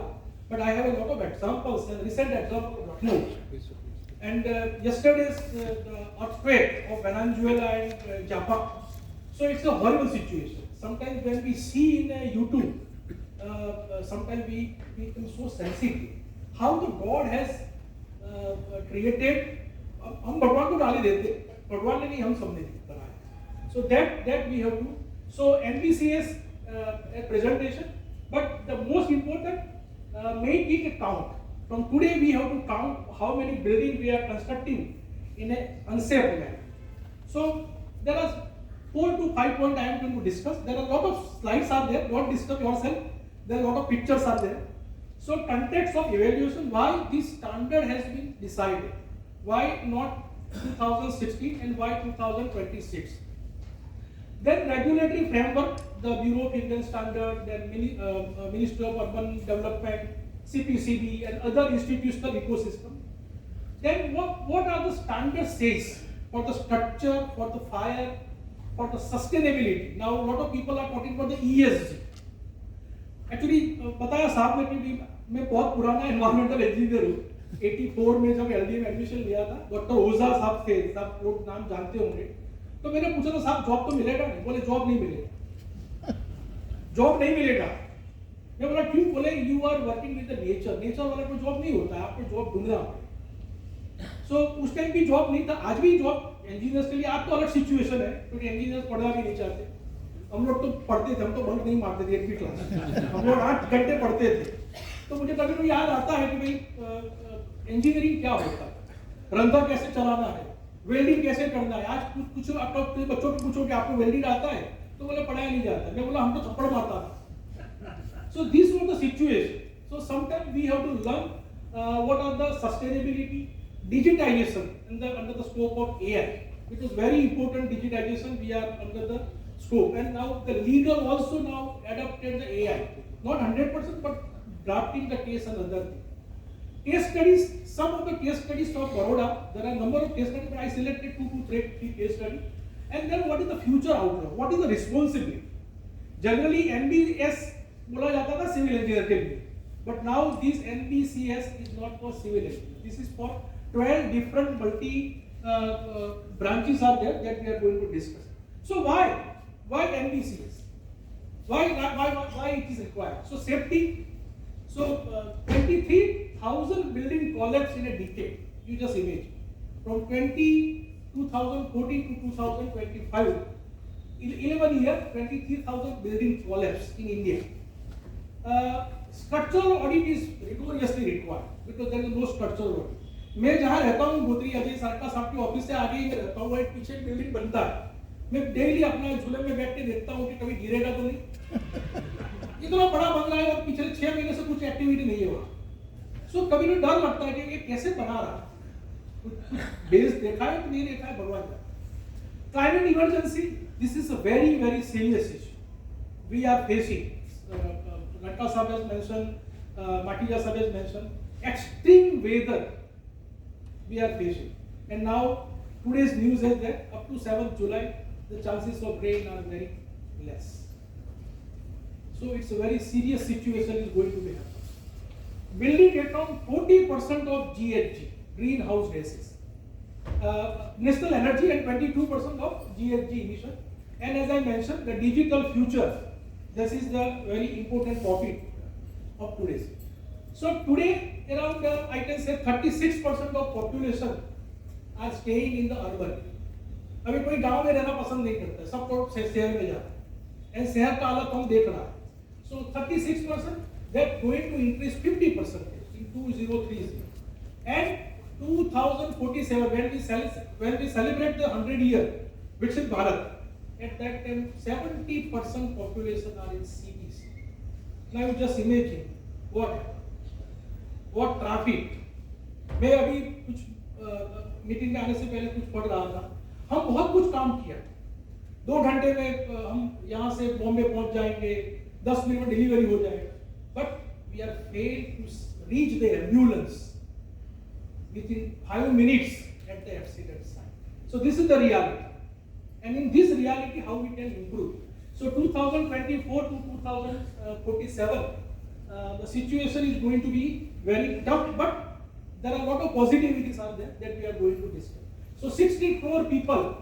but I have a lot of examples, a recent example of Lucknow. And yesterday's the earthquake of Venezuela and Japan. So it's a horrible situation. Sometimes when we see in YouTube, sometimes we become so sensitive. How the God has created, हम भगवान को गाली देते, भगवान ने नहीं हम सबने बनाया. So that we have to. So NBCS a presentation, but the most important, make it a count. From today we have to count how many buildings we are constructing in a unsafe manner. So there are 4 to 5 points I am going to discuss. There are a lot of slides are there. Don't disturb yourself. There are a lot of pictures are there. So context of evaluation, why this standard has been decided, why not 2016 and why 2026. Then regulatory framework, the Bureau of Indian Standard, then Ministry of Urban Development, CPCB and other institutional ecosystem. Then what are the standards says for the structure, for the fire, for the sustainability. Now a lot of people are talking about the ESG. Actually बताया साहब ने कि मैं बहुत पुराना environmental engineer हूँ. 84 में जब LDM एडमिशन लिया था, डॉक्टर ओझा साहब थे, सब लोग नाम जानते होंगे. तो मैंने पूछा था साहब जॉब तो मिलेगा नहीं? बोले जॉब नहीं मिलेगा. जॉब नहीं मिलेगा. मैं बोला क्यों? बोले you are working with the nature. Nature वाले को जॉब नहीं होता है, आपको जॉब ढूंढना होता है. सो उस टाइम भी जॉब नहीं था, आज भी जॉब इंजीनियर्स के लिए आप तो अलग सिचुएशन है, क्योंकि इंजीनियर्स पढ़ना भी नहीं चाहते. हम लोग तो पढ़ते थे, हम तो बंक नहीं मारते थे 8वीं क्लास. हम लोग 8 घंटे पढ़ते थे. तो मुझे कभी कभी याद आता है कि भाई इंजीनियरिंग क्या होता है, रंका कैसे चलाना है, वेल्डिंग कैसे करना है. आज कुछ अपने बच्चों को पूछो कि आपको वेल्डिंग आता है, तो बोले पढ़ाया नहीं जाता. मैं बोला हम तो थप्पड़ मारता था. So this was the situation. So sometimes we have to learn what are the sustainability, digitization under the scope of AI. It is very important digitization. We are under the scope, and now the legal also now adapted the AI. Not 100%, but drafting the case and other thing. Case studies. Some of the case studies of Baroda. There are a number of case studies, but I selected 2 to 3 case studies. And then what is the future outlook? What is the responsibility? Generally, NBS बोला जाता था civil engineer के लिए, but now this NBCS is not for civil engineer. This is for 12 different multi branches are there that we are going to discuss. So why NBCS? Why it is required? So safety. So 23,000 building collapse in a decade. You just imagine from 2014 to 2025, 11 years, 23,000 building collapse in India. Structural audit is rigorously required because there is no structural audit. मैं जहाँ रहता हूँ Gotri Ajay sir का साहब के office से आगे ही मैं रहता हूँ, एक पीछे बिल्डिंग बनता है, मैं डेली अपना झूले में बैठ के देखता हूँ कि कभी गिरेगा तो नहीं। इतना बड़ा बंगला है और पिछले 6 महीने से कुछ एक्टिविटी नहीं है वहाँ। सो कभी भी डर लगता है कि ये कैसे बना रहा, कुछ बेस देखा है कि नहीं देखा है, भगवान जाने। Climate emergency, this is a very very serious issue we are facing. Ranka sahab has mentioned, Matija sahab has mentioned, extreme weather we are facing. And now today's news is that up to 7th July, the chances of rain are very less. So it's a very serious situation is going to be happening. Building around 40% of GHG, greenhouse gases. National energy and 22% of GHG emission. And as I mentioned, the digital future. This is the very important topic of today's. So today, around I can say 36% of population are staying in the urban. अभी कोई गांव में रहना पसंद नहीं करता, सब लोग शहर में जाते हैं, and शहर का हालत हम देख रहा है. So 36% that going to increase 50% in 2030, and 2047 when we celebrate the 100-year Viksit Bharat. At that time, 70% population are in cities. Now you just imagine what traffic. मैं अभी कुछ मीटिंग में आने से पहले कुछ पढ़ रहा था. हम बहुत कुछ काम किया. 2 घंटे में हम यहाँ से बॉम्बे पहुँच जाएंगे, 10 मिनट में डिलीवरी हो जाएगा. But we are failed to reach the ambulance within 5 minutes at the accident site. So this is the reality. And in this reality, how we can improve? So 2024 to 2047, the situation is going to be very tough, but there are a lot of positivities are there that we are going to discuss. So 60 crore people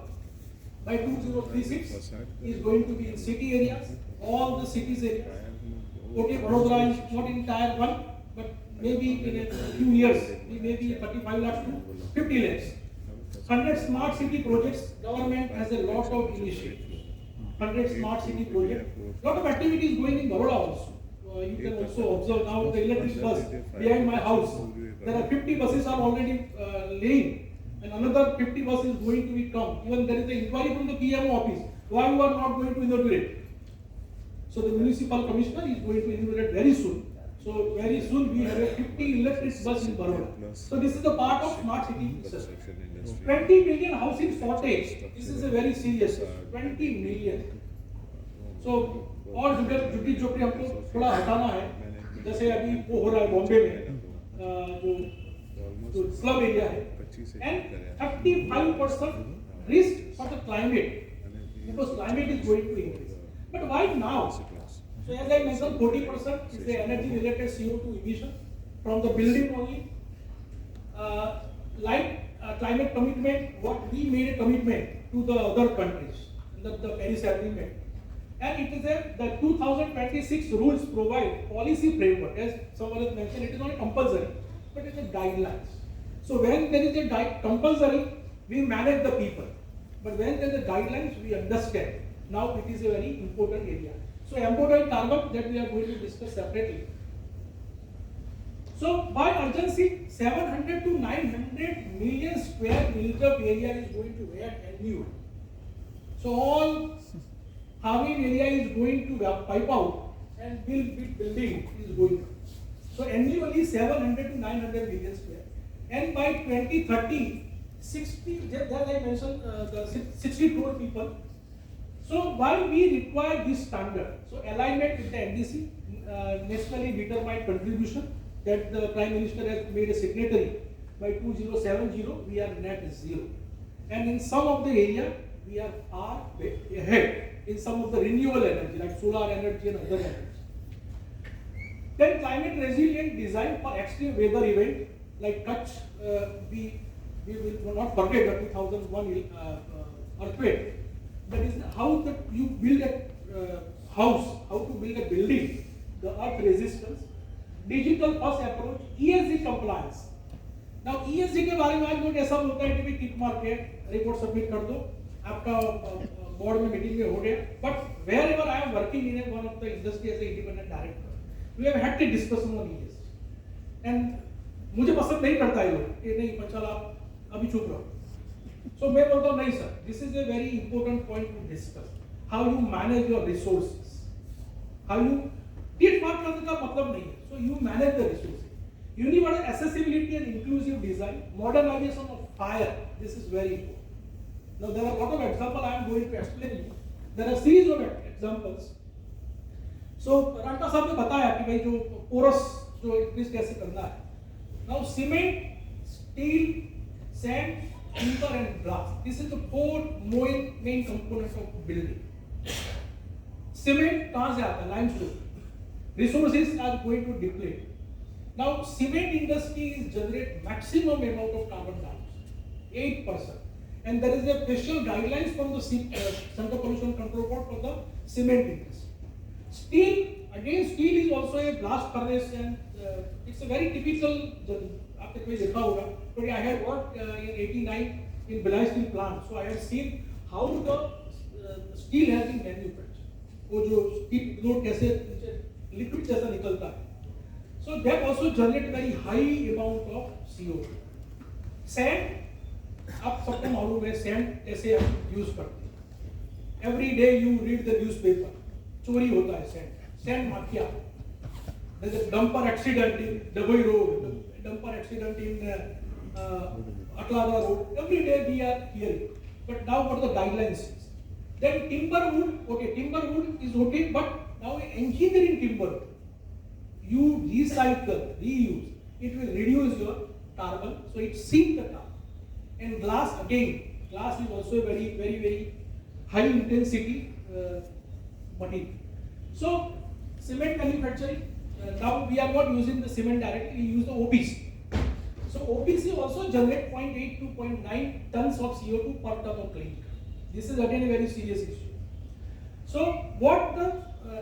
by 2036 is going to be in city areas, all the cities areas. Okay, Vadodara is not in tier 1, but maybe in a few years, we may be 35 lakhs to 50 lakhs. 100 smart city projects, government has a lot of initiatives. 100 smart city projects, lot of activities going in Baroda also. You can also observe now the electric bus behind my house. There are 50 buses are already laying, and another 50 buses going to be come. Even there is an inquiry from the PMO office. Why you are not going to inaugurate? So the municipal commissioner is going to inaugurate very soon. So very soon we have a 50 electric bus in Baroda. So this is the part of smart city system. 20 million housing shortage. This is a very serious issue. 20 million. So और झुग्गी झोपड़ी हमको थोड़ा हटाना है. जैसे अभी वो हो रहा है बॉम्बे में जो स्लम एरिया है. And 35% risk for the climate because climate is going to increase. But why now? So as I mentioned, 40% is the energy related CO2 emission from the building only. Climate commitment, what we made a commitment to the other countries, the Paris Agreement. And it is the 2026 rules provide policy framework, as someone has mentioned, it is not compulsory, but it is a guidelines. So when there is a compulsory, we manage the people. But when there is a guidelines, we understand. Now it is a very important area. So important target that we are going to discuss separately. So by urgency, 700 to 900 million square meter of area is going to be annual. So all farming area is going to pipe out and building is going to. So annually 700 to 900 million square. And by 2030, 60, there I mentioned the 60 crore people. So why we require this standard? So alignment with the NDC, nationally determined contribution that the Prime Minister has made a signatory. By 2070, we are net zero. And in some of the area, we are far ahead in some of the renewable energy like solar energy and other energy. Then climate resilient design for extreme weather event like Kutch, we will not forget the 2001 earthquake. That is how you build a house, how to build a building, the earth resistance, digital first approach, ESG compliance. Now ESG के बारे में आज लोग ऐसा बोलता है कि भी टिक मार के रिपोर्ट सबमिट कर दो, आपका बोर्ड में मीटिंग में हो गया. But wherever I am working in one of the industry as an independent director, We have had the discussion on ES. And मुझे पसंद नहीं करता है लोग ये नहीं पंचाल आप अभी चुप रहो. So मैं बोलता हूँ नहीं sir, this is a very important point to discuss. How you manage your resources. How you tit mark करने का मतलब नहीं है. So you manage the resources. Universal accessibility and inclusive design, modernization of fire. This is very important. Now there are a lot of examples I am going to explain you. There are series of examples. So Ranka साहब ने बताया कि भाई जो porous जो increase कैसे करना है. Now cement, steel, sand, timber and glass. This is the four main components of building. Cement कहाँ से आता है? Limestone. Resources are going to deplete. Now cement industry is generate maximum amount of carbon dioxide, 8%. And there is a special guidelines from the Central Pollution Control Board for the cement industry. Steel, again steel is also a blast furnace and it's a very typical, आपने कोई देखा होगा, but I had worked in 89 in Bhilai steel plant, so I had seen how the steel has been manufactured. वो जो steel load कैसे liquid जैसा निकलता है. So that also generate very high amount of CO2. Sand, आप सबको मालूम है sand कैसे आप use करते हैं. Every day you read the newspaper, चोरी होता है sand mafia. There's a dumper accident in Dubai Road, dumper accident in Atlanta Road. Every day we are hearing. But now what are the guidelines? Then timber wood is okay, but now engineering timber, you recycle, reuse, it will reduce your carbon, so it sinks the carbon. And glass is also a very, very, very high intensity material. So cement manufacturing, now we are not using the cement directly, we use the OPC. So OPC also generate 0.8 to 0.9 tons of CO2 per ton of clinker. This is again a very serious issue. So what the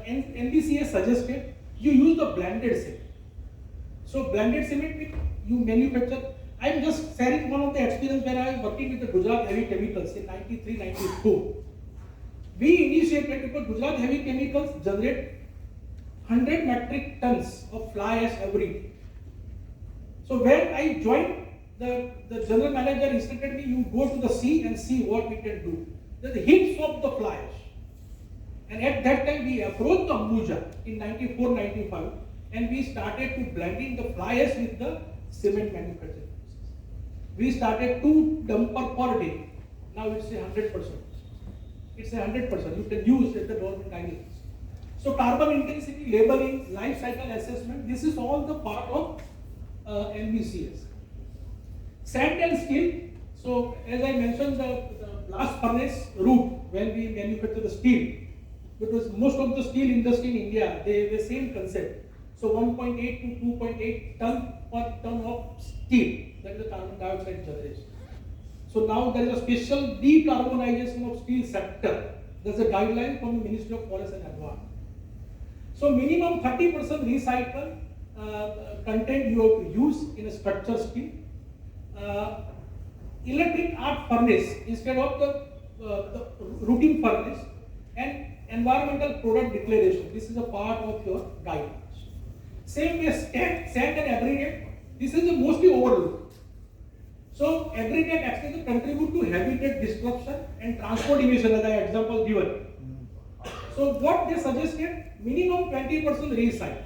NBCA suggested, you use the blended cement. So blended cement you manufacture. I am just sharing one of the experience when I was working with the Gujarat Heavy Chemicals in 93-94. We initiated because Gujarat Heavy Chemicals generate 100 metric tons of fly ash every day. So when I joined, the general manager instructed me, you go to the sea and see what we can do. There's heaps of the fly ash. And at that time we approached the Ambuja in 94-95 and we started to blending the fly ash with the cement manufacturing process. We started 2 dumper per day. Now it's 100%. It's 100%. You can use at the government guidelines. So carbon intensity labeling, life cycle assessment, this is all the part of NBCS. Sand and steel. So as I mentioned, the blast furnace route when we manufacture the steel, because most of the steel industry in India, they have the same concept. So 1.8 to 2.8 ton per ton of steel, that is the carbon dioxide generation. So now there is a special decarbonization of steel sector. There's a guideline from the Ministry of Forest and Environment. So minimum 30% recycled content you have to use in a structured steel. Electric arc furnace instead of the routine furnace, and environmental product declaration. This is a part of your guidelines. Same as sand and aggregate. This is the mostly overlooked. So aggregate actually contribute to habitat destruction and transport emission as an example given. So what they suggested, minimum 20% recycle.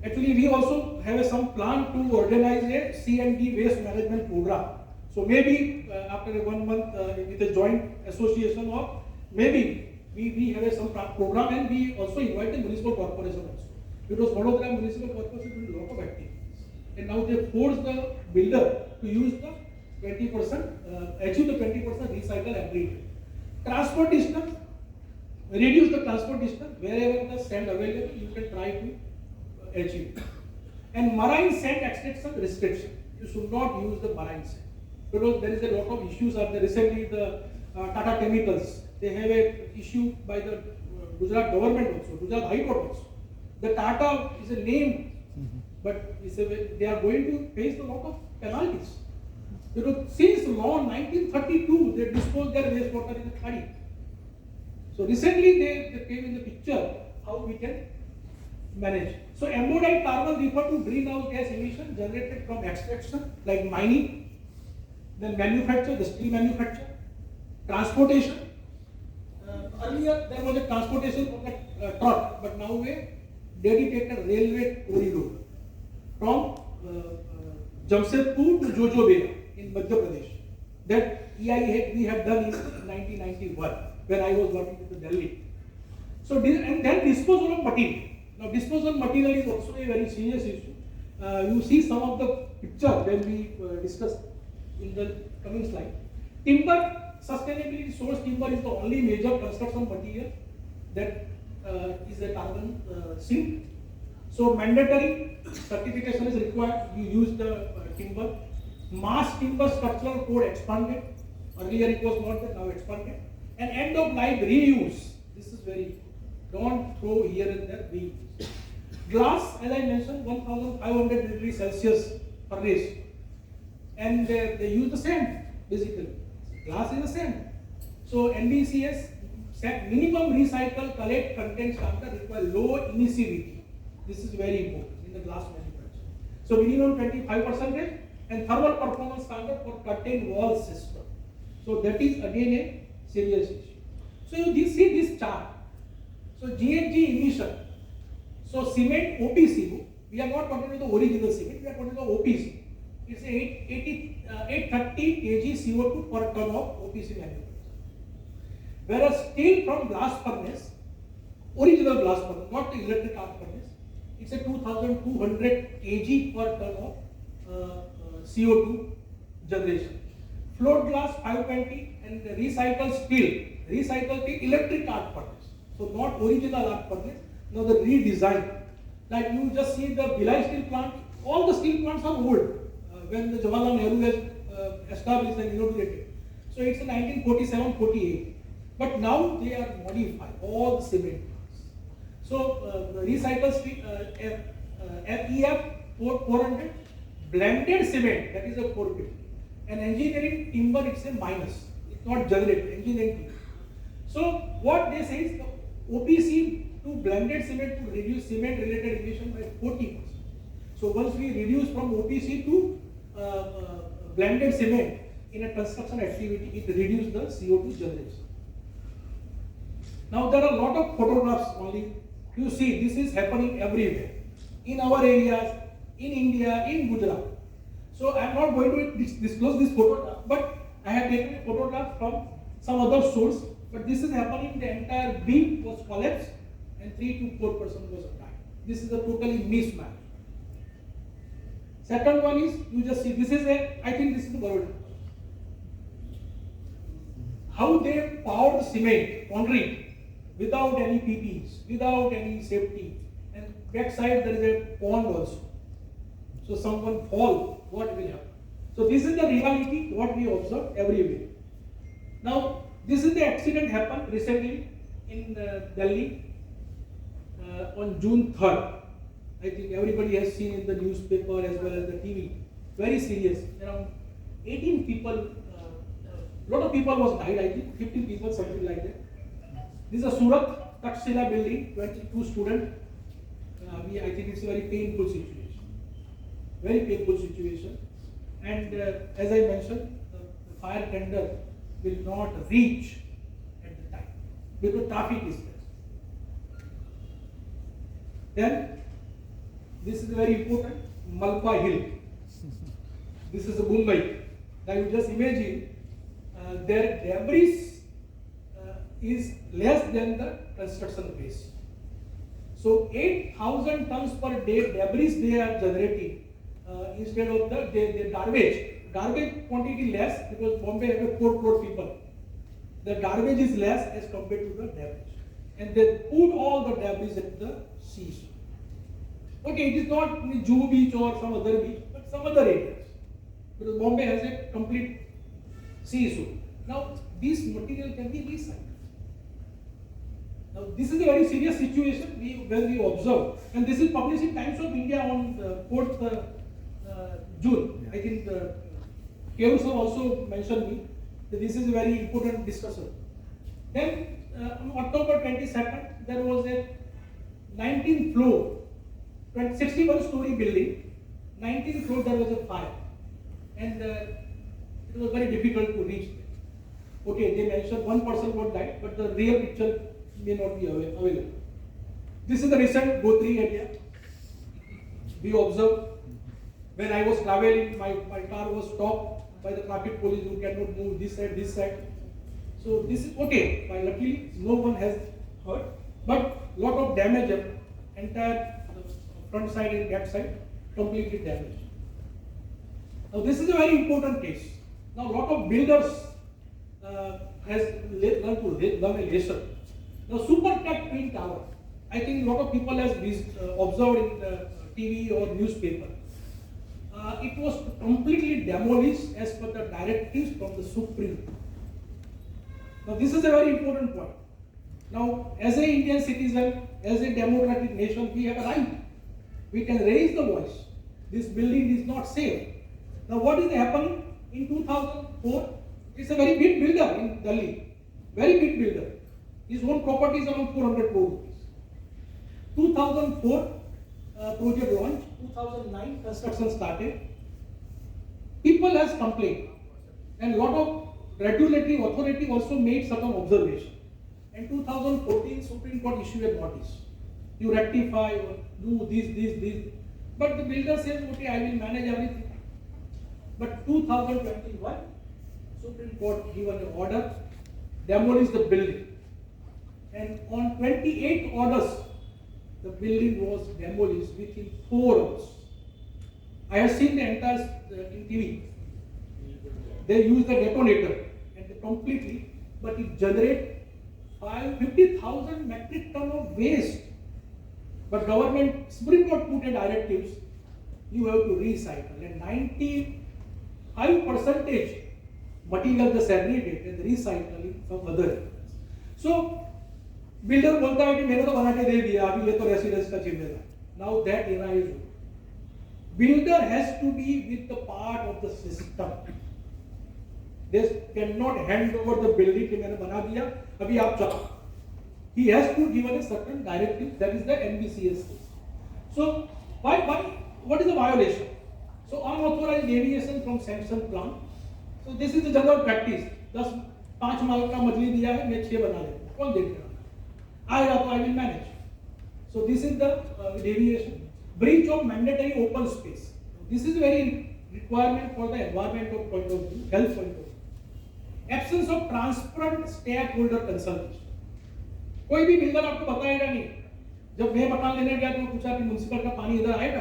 Actually, we also have some plan to organize a C&D waste management program. So maybe after 1 month with a joint association, or maybe we have some program, and we also invite the municipal corporation also. Because Vadodara municipal corporation doing a lot of activities. And now they force the builder to use the 20%, achieve the 20% recycle aggregate. Transport distance, reduce the transport distance, wherever the sand available, you can try to achieve. And marine sand extraction restriction. You should not use the marine sand. Because there is a lot of issues. Recently the Tata Chemicals, they have a issue by the Gujarat government also, Gujarat High Court also. The Tata is a name, but they are going to face a lot of penalties. Because since long 1932, they disposed their wastewater in the Khadi. So recently they came in the picture how we can manage. So embodied carbon refer to greenhouse gas emission generated from extraction like mining, then manufacture, the steel manufacture, transportation. Earlier there was a transportation from the truck, but now a dedicated railway corridor from Jamshedpur to Jojobera in Madhya Pradesh. That EIA we had done in 1991 when I was working with Delhi. So and then disposal of material. Now disposal of material is also a very serious issue. You see some of the picture when we discussed in the coming slide. Timber, sustainability source timber is the only major construction material that is a carbon sink. So mandatory certification is required. You use the timber. Mass timber structural code expanded. Earlier it was not there, now expanded. And end of life reuse. This is very important. Don't throw here and there, reuse. Glass, as I mentioned, 1500 degrees Celsius furnace. And they use the sand, basically. Glass is the sand. So NDCS set minimum recycle collect content standard require low emissivity. This is very important in the glass manufacture. So minimum 25% and thermal performance standard for curtain wall system. So that is again a serious issue. So you see this chart. So GHG emission. So cement OPC, we are not talking about the original cement, we are talking about OPC. It's 830 kg CO2 per ton of OPC manufacture. Whereas steel from blast furnace, original blast furnace, not the electric arc furnace, it's a 2200 kg per ton of CO2 generation. Float glass 520 and recycled steel electric arc furnace. So not original arc furnace, now the redesign. Like you just see the Bhilai steel plant, all the steel plants are old. When the Jawaharlal Nehru has established and inaugurated. So it's in 1947-48. But now they are modified, all the cement plants. So the recycled steel, FEF 400, blended cement, that is a 450. And engineering timber, it's a minus. It's not generated, engineering timber. So what they say is the OPC to blended cement to reduce cement related emission by 40%. So once we reduce from OPC to blended cement in a construction activity, it reduces the CO2 generation. Now there are a lot of photographs only. You see, this is happening everywhere. In our areas, in India, in Gujarat. So I am not going to disclose this photograph, but I have taken a photograph from some other source. But this is happening, the entire beam was collapsed and 3 to 4% was died. This is a totally mismatch. Second one is, you just see, this is I think this is the Baroda. How they poured cement, concrete, without any PPs, without any safety. And backside there is a pond also. So someone fall, what will happen? So this is the reality, what we observe everywhere. Now, this is the accident happened recently in Delhi on June 3rd. I think everybody has seen in the newspaper as well as the TV. Very serious. Around 18 people, lot of people was died, I think 15 people, something like that. This is a Surat Takshila building, 22 students. I think it's a very painful situation. Very painful situation. And as I mentioned, the fire tender will not reach at the time because traffic is there. Then, this is very important, Malpa Hill. This is a Mumbai. Now you just imagine their debris is less than the construction base. So 8,000 tons per day debris they are generating instead of the garbage. Garbage quantity less because Bombay have 4 crore people. The garbage is less as compared to the debris. And they put all the debris at the seashore. Okay, it is not Juhu beach or some other beach, but some other areas. Because Bombay has a complete seashore. Now, this material can be recycled. Now, this is a very serious situation when we observe. And this is published in Times of India on 4th June. I think Keus also mentioned me that this is a very important discussion. Then on October 22nd, there was a 19th floor, 61-story building, 19th floor there was a fire, and it was very difficult to reach there. Okay, they mentioned one person got died, but the real picture may not be available. This is the recent Gotri area. We observed when I was traveling, my car was stopped by the traffic police who cannot move this side, this side. So this is okay. Well, luckily, no one has hurt, but lot of damage. Entire front side and back side completely damaged. Now this is a very important case. Now lot of builders has learned to learn a lesson. Now super cat twin tower. I think a lot of people has observed in the TV or newspaper. It was completely demolished as per the directives from the Supreme. Now this is a very important point. Now as an Indian citizen, as a democratic nation, we have a right. We can raise the voice. This building is not safe. Now what is happening in 2004? It's a very big builder in Delhi. Very big builder. His own property is around 400 crore rupees. 2004 project launched. 2009 construction started. People has complained, and lot of regulatory authority also made certain observation. In 2014, Supreme Court issued a notice. You rectify or do this. But the builder says, okay, I will manage everything. But 2021, Supreme Court given an order, demolish the building. And on 28 orders, the building was demolished within 4 hours. I have seen the entire in TV. They use the detonator and they completely, but it generates 50,000 metric ton of waste. But government, Supreme Court put a directives, you have to recycle, and 95% material the segregate and recycling from other areas. So builder बोलता है कि मैंने तो बना के दे दिया, अभी ये तो residence का जिम्मेदार. Now that era is over. Builder has to be with the part of the system. They cannot hand over the building कि मैंने बना दिया, अभी आप चलो. He has to give a certain directive, that is the NBCS. So what is the violation? So unauthorized deviation from sanctioned plan. So this is the general practice. 5 माल का मजली दिया है, मैं 6 बना लेता हूँ. कौन देख रहा है? आएगा तो I will manage. So this is the deviation. Breach of mandatory open space. This is very requirement for the environmental point of view, health point of view. Absence of transparent stakeholder consultation. कोई भी builder आपको बताएगा नहीं. जब मैं मकान लेने गया तो पूछा कि म्युनिसिपल का पानी इधर आएगा.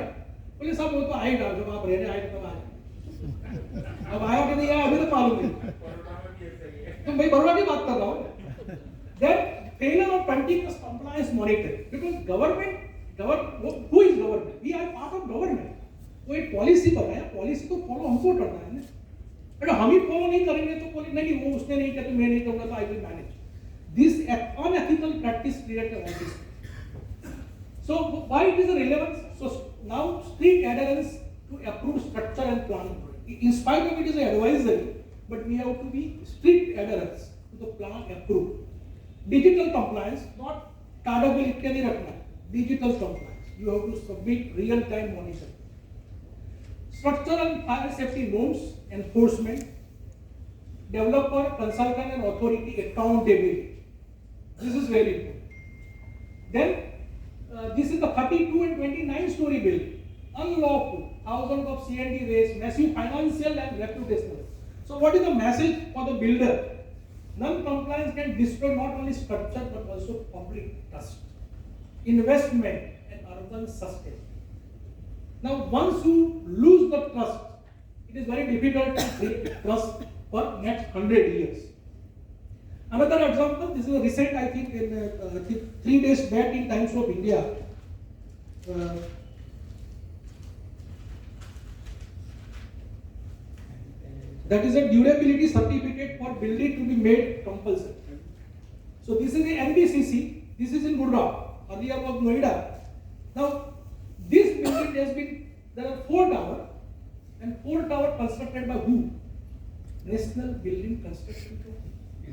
बोले साहब वो तो आएगा, जब आप रहने आएगा तब आएगा. अब आया कि नहीं आया अभी तो मालूम नहीं. तो मैं बड़ोड़ा की बात कर रहा हूँ. Then failure of continuous compliance monitoring, because government, who is government? We are part of government. वो एक पॉलिसी बनाया, पॉलिसी को फॉलो हमको करना है ना. अगर हम ही फॉलो नहीं करेंगे तो बोले नहीं वो उसने नहीं किया तो मैं नहीं करूँगा तो I will manage. This unethical practice created all this. So why it is a relevance? So now strict adherence to approved structure and planning. In spite of it is an advisory, but we have to be strict adherence to the plan approved. Digital compliance, not Tata bill it can rakna. Digital compliance. You have to submit real-time monitoring. Structural and fire safety norms, enforcement, developer, consultant and authority accountability. This is very important. Then this is the 32 and 29 story building. Unlawful, thousands of C&D waste, massive financial and reputational. So what is the message for the builder? Non-compliance can destroy not only structure but also public trust, investment and urban sustainability. Now once you lose the trust, it is very difficult to create trust for next 100 years. Another example, this is a recent, I think, in 3 days back in Times of India. That is a durability certificate for building to be made compulsory. So this is the NBCC, this is in Gurgaon, earlier was Noida. Now this building has been, there are 4 towers, and 4 towers constructed by who? National Building Construction Company.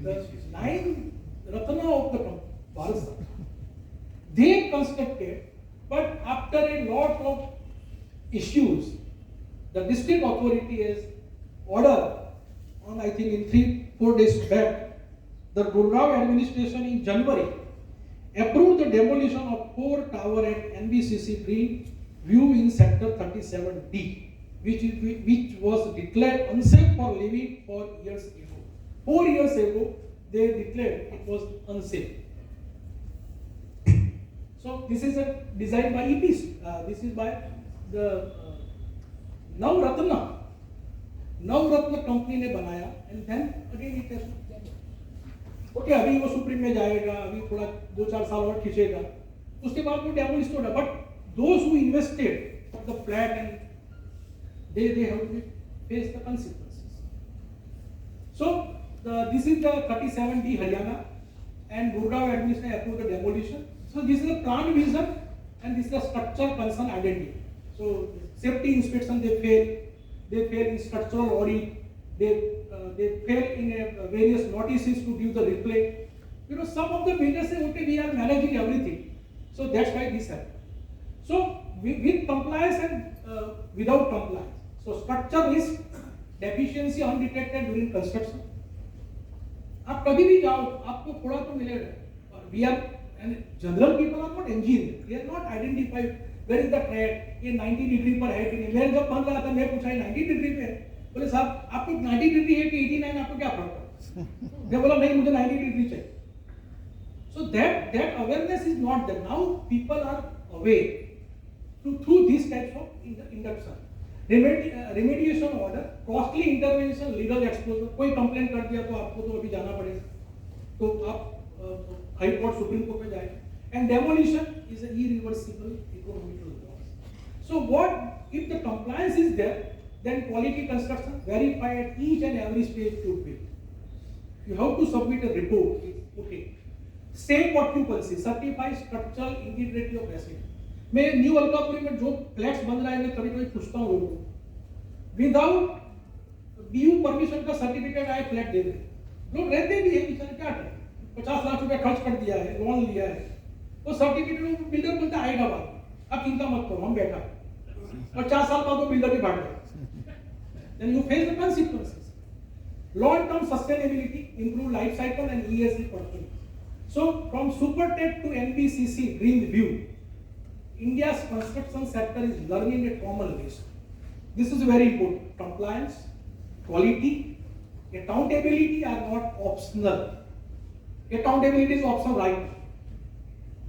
The 9 Ratna of the Bharat. They constructed, but after a lot of issues, the district authority has ordered on, I think in 3-4 days back, the Gurgaon administration in January approved the demolition of 4 towers at NBCC Green View in Sector 37D, which was declared unsafe for living for years ago. 4 years ago, they declared it was unsafe. So this is a design by EPs. This is by the Navratna company ने बनाया, and then again it has okay अभी वो supreme में जाएगा, अभी थोड़ा 2-4 साल और खींचेगा, उसके बाद वो डेमोलिश होगा. But those who invested the flat and they have to face the consequences. So this is the 37D Haryana, and Gurgaon administration approved the demolition. So this is a plan vision and this is a structure concern identity. So safety inspection they fail in structural audit, they fail in various notices to give the replay. You know, some of the builders say, okay, we are managing everything. So that's why this happened. So with compliance and without compliance. So structure risk, deficiency undetected during construction. आप कभी भी जाओ, आपको थोड़ा तो मिलेगा. और we are and general people are not engineers. They are not identified where is the crack. ये 90 डिग्री पर है कि नहीं. मैं जब बन रहा था, मैं पूछा 90 डिग्री पे है. बोले साहब आपको 90 डिग्री है कि 89, आपको क्या फर्क पड़ता है? मैं बोला नहीं, मुझे 90 डिग्री चाहिए. So that awareness is not there. Now people are aware through these types of induction. Remediation order, costly intervention, legal exposure. कोई कंप्लेंट कर दिया तो आपको तो अभी जाना पड़ेगा, तो आप हाई कोर्ट सुप्रीम कोर्ट में जाएंगे. And demolition is an irreversible economical loss. So what if the compliance is there, then quality construction verified at each and every stage to build. You have to submit a report. Okay. Safe occupancy, certified structural integrity of residence. मैं new Alkapuri में जो flats बन रहा है, मैं कभी पूछता हूँ लोगों को, विदाउट बीयू परमिशन का सर्टिफिकेट आए फ्लैट दे रहे. लोग रहते भी है बेचारे, क्या करें, 50 लाख रुपया खर्च कर दिया है, लोन लिया है, वो सर्टिफिकेट बिल्डर बोलता आएगा बाद, आप चिंता मत करो, हम बैठा. और 4 साल बाद वो बिल्डर भी भाग गया. Then you face the consequences. Long-term sustainability, improve life cycle and ESG performance. So from Supertech to NBCC Green View, India's construction sector is learning a common lesson. This is very important. Compliance, quality, accountability are not optional. Accountability is optional right now.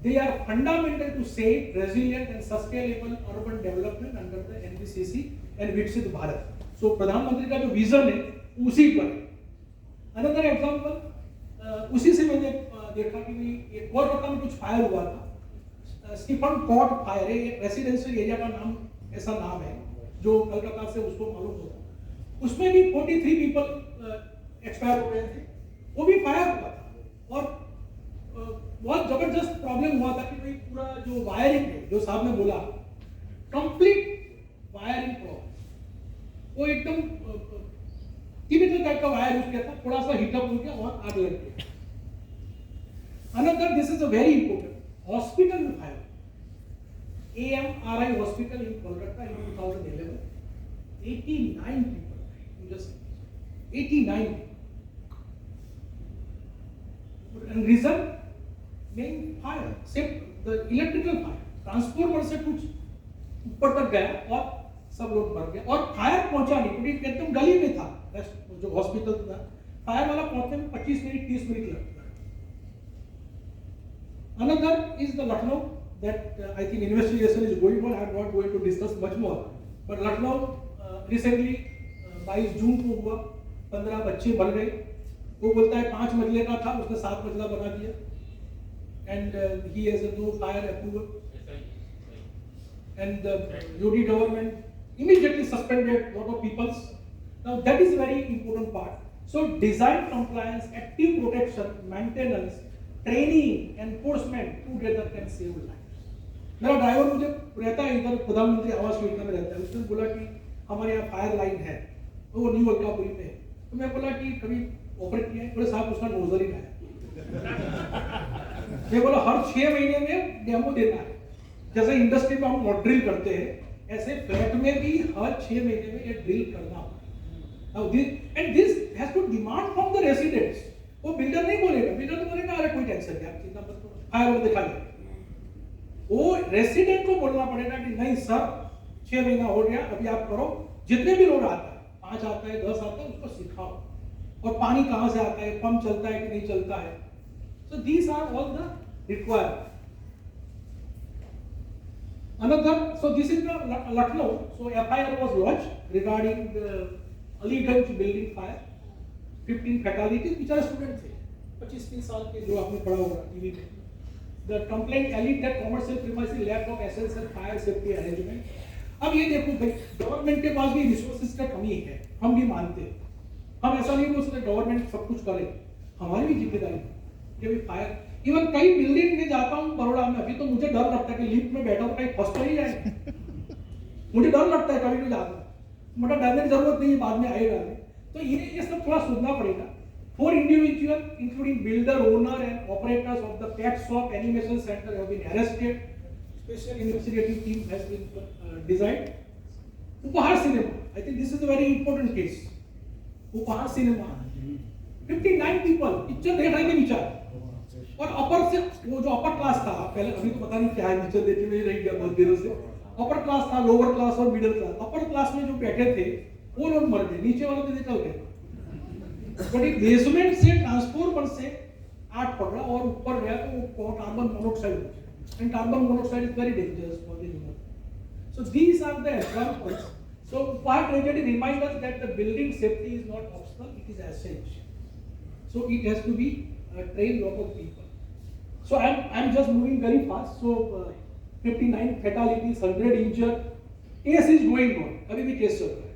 They are fundamental to safe, resilient and sustainable urban development under the NBCC and Viksit Bharat. So प्रधानमंत्री का जो vision है उसी पर. Another example, उसी से मैंने देखा कि एक कोलकाता में कुछ फायर हुआ था. स्टीफन कॉट फायर है, एक रेसिडेंशियल एरिया का नाम, ऐसा नाम है जो कलकत्ता से उसको मालूम होगा. उसमें भी 43 पीपल एक्सपायर हो गए थे. वो भी फायर हुआ था और बहुत जबरदस्त प्रॉब्लम हुआ था कि भाई पूरा जो वायरिंग है, जो साहब ने बोला, कंप्लीट वायरिंग प्रॉब्लम. वो एकदम टिपिकल टाइप का वायर यूज किया था, थोड़ा सा हीटअप हो गया और आग लग गई. Another, this is a very important, hospital में fire. AMRI hospital in Kolkata in 2011, 89 people died. Just 89. And reason, main fire, except the electrical fire, transformer से कुछ ऊपर तक गया और सब लोग मर गए. और फायर पहुंचा नहीं क्योंकि एकदम गली में था जो हॉस्पिटल था. फायर वाला पहुंचने में 25 मिनट 30 मिनट लगता है. Another is the Lucknow. That I think investigation is going on. I am not going to discuss much more. But Lucknow recently 22 जून को हुआ, 15 बच्चे मर गए. वो बोलता है 5 मंजिले का था, उसने 7 मंजिला बना दिया. And he has no fire approval. And the UD government immediately suspended lot of peoples. Now that is a very important part. So design compliance, active protection, maintenance, training, enforcement together can save lives. मेरा driver मुझे रहता है इधर प्रधानमंत्री आवास योजना में रहता है. उसने बोला कि हमारे यहाँ फायर लाइन है, वो न्यू अलकापुरी में है. तो मैं बोला कि कभी ऑपरेट किया है? बोले साहब उसका नोजल ही है. मैं बोला हर 6 महीने में डेमो देना है, जैसे इंडस्ट्री में हम मॉक ड्रिल करते हैं, ऐसे फ्लैट में भी हर 6 महीने में ये ड्रिल करना होगा। Now this has to demand from the residents. वो बिल्डर नहीं बोलेगा, बिल्डर तो बोलेगा अरे कोई टेंशन नहीं, आप चिंता मत करो, फायर वो दिखा ले। वो रेसिडेंट को बोलना पड़ेगा कि नहीं सर 6 महीना हो गया, अभी आप करो, जितने भी लोग आता है, 5 आता है 10 आता है, उसको सिखाओ, और पानी कहाँ से आता है, पंप चलता है कि नहीं चलता है। So these are all the requirements. Another, so this is the Lucknow. So FIR was lodged regarding the Aliganj building fire. 15 fatalities, which are students थे, 25-30 साल के, जो आपने पढ़ा होगा टीवी में. The complaint alleged that commercial premises lack of essential fire safety arrangement. अब ये देखो भाई, गवर्नमेंट के पास भी रिसोर्सेज का कमी है, हम भी मानते हैं, हम ऐसा नहीं बोल सकते गवर्नमेंट सब कुछ करे, हमारी भी जिम्मेदारी है कि भी फायर, इवन कई बिल्डिंग में जाता हूँ बड़ौदा में, अभी तो मुझे डर लगता है कि लिफ्ट में बैठा हूँ कहीं फंस तो ही जाए, मुझे डर लगता है कभी भी जाता, मतलब डरने की जरूरत नहीं है, बाद में आएगा। तो ये सब थोड़ा सोचना पड़ेगा। 4 individuals, including builder, owner, and operators of the pet shop animation center, have been arrested. Special investigative team has been designed. Upahar cinema. I think this is a very important case. Upahar cinema. 59 people. Picture देख रहे थे नीचे, और अपर से वो जो upper class था, पहले अभी तो पता नहीं क्या है, पिक्चर देखने में रह गया बहुत देर से। अपर क्लास था, लोअर क्लास और मिडिल क्लास। अपर क्लास में जो बैठे थे वो लोग मर गए, नीचे वाले तो निकल गए। बट बेसमेंट से ट्रांसफॉर्मर से आग पकड़ा और ऊपर गया तो वो carbon monoxide, and carbon monoxide is very dangerous for the human. So these are the examples. So fire tragedy reminds us that the building safety is not optional, it is essential. So it has to be trained lot of people. So I'm just moving very fast. So 59 fatalities, 100 injured. Case is going on. अभी भी case चल रहा है.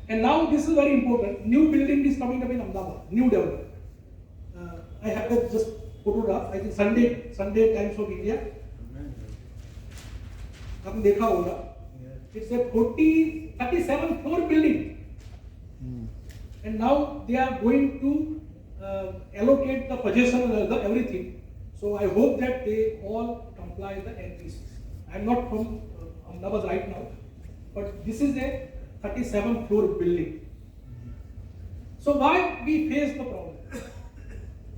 And now this is very important. New building is coming up in Ahmedabad. New development. I have just photograph. I think Sunday Times of India. आपने देखा होगा. It's a 37 floor building. And now they are going to allocate the possession of everything. So I hope that they all comply the NPCs. I am not from Ahmedabad right now, but this is a 37 floor building. So why we face the problem?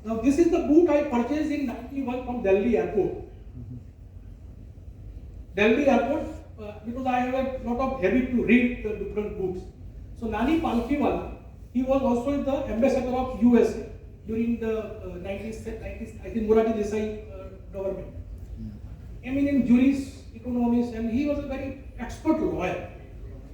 Now this is the book I purchased in 91 from Delhi Airport. Delhi Airport, because I have a lot of habit to read the different books. So Nani Palkhiwala, he was also the ambassador of USA during the 90s, I think Morarji Desai government. Eminent jurist, economist, and he was a very expert lawyer.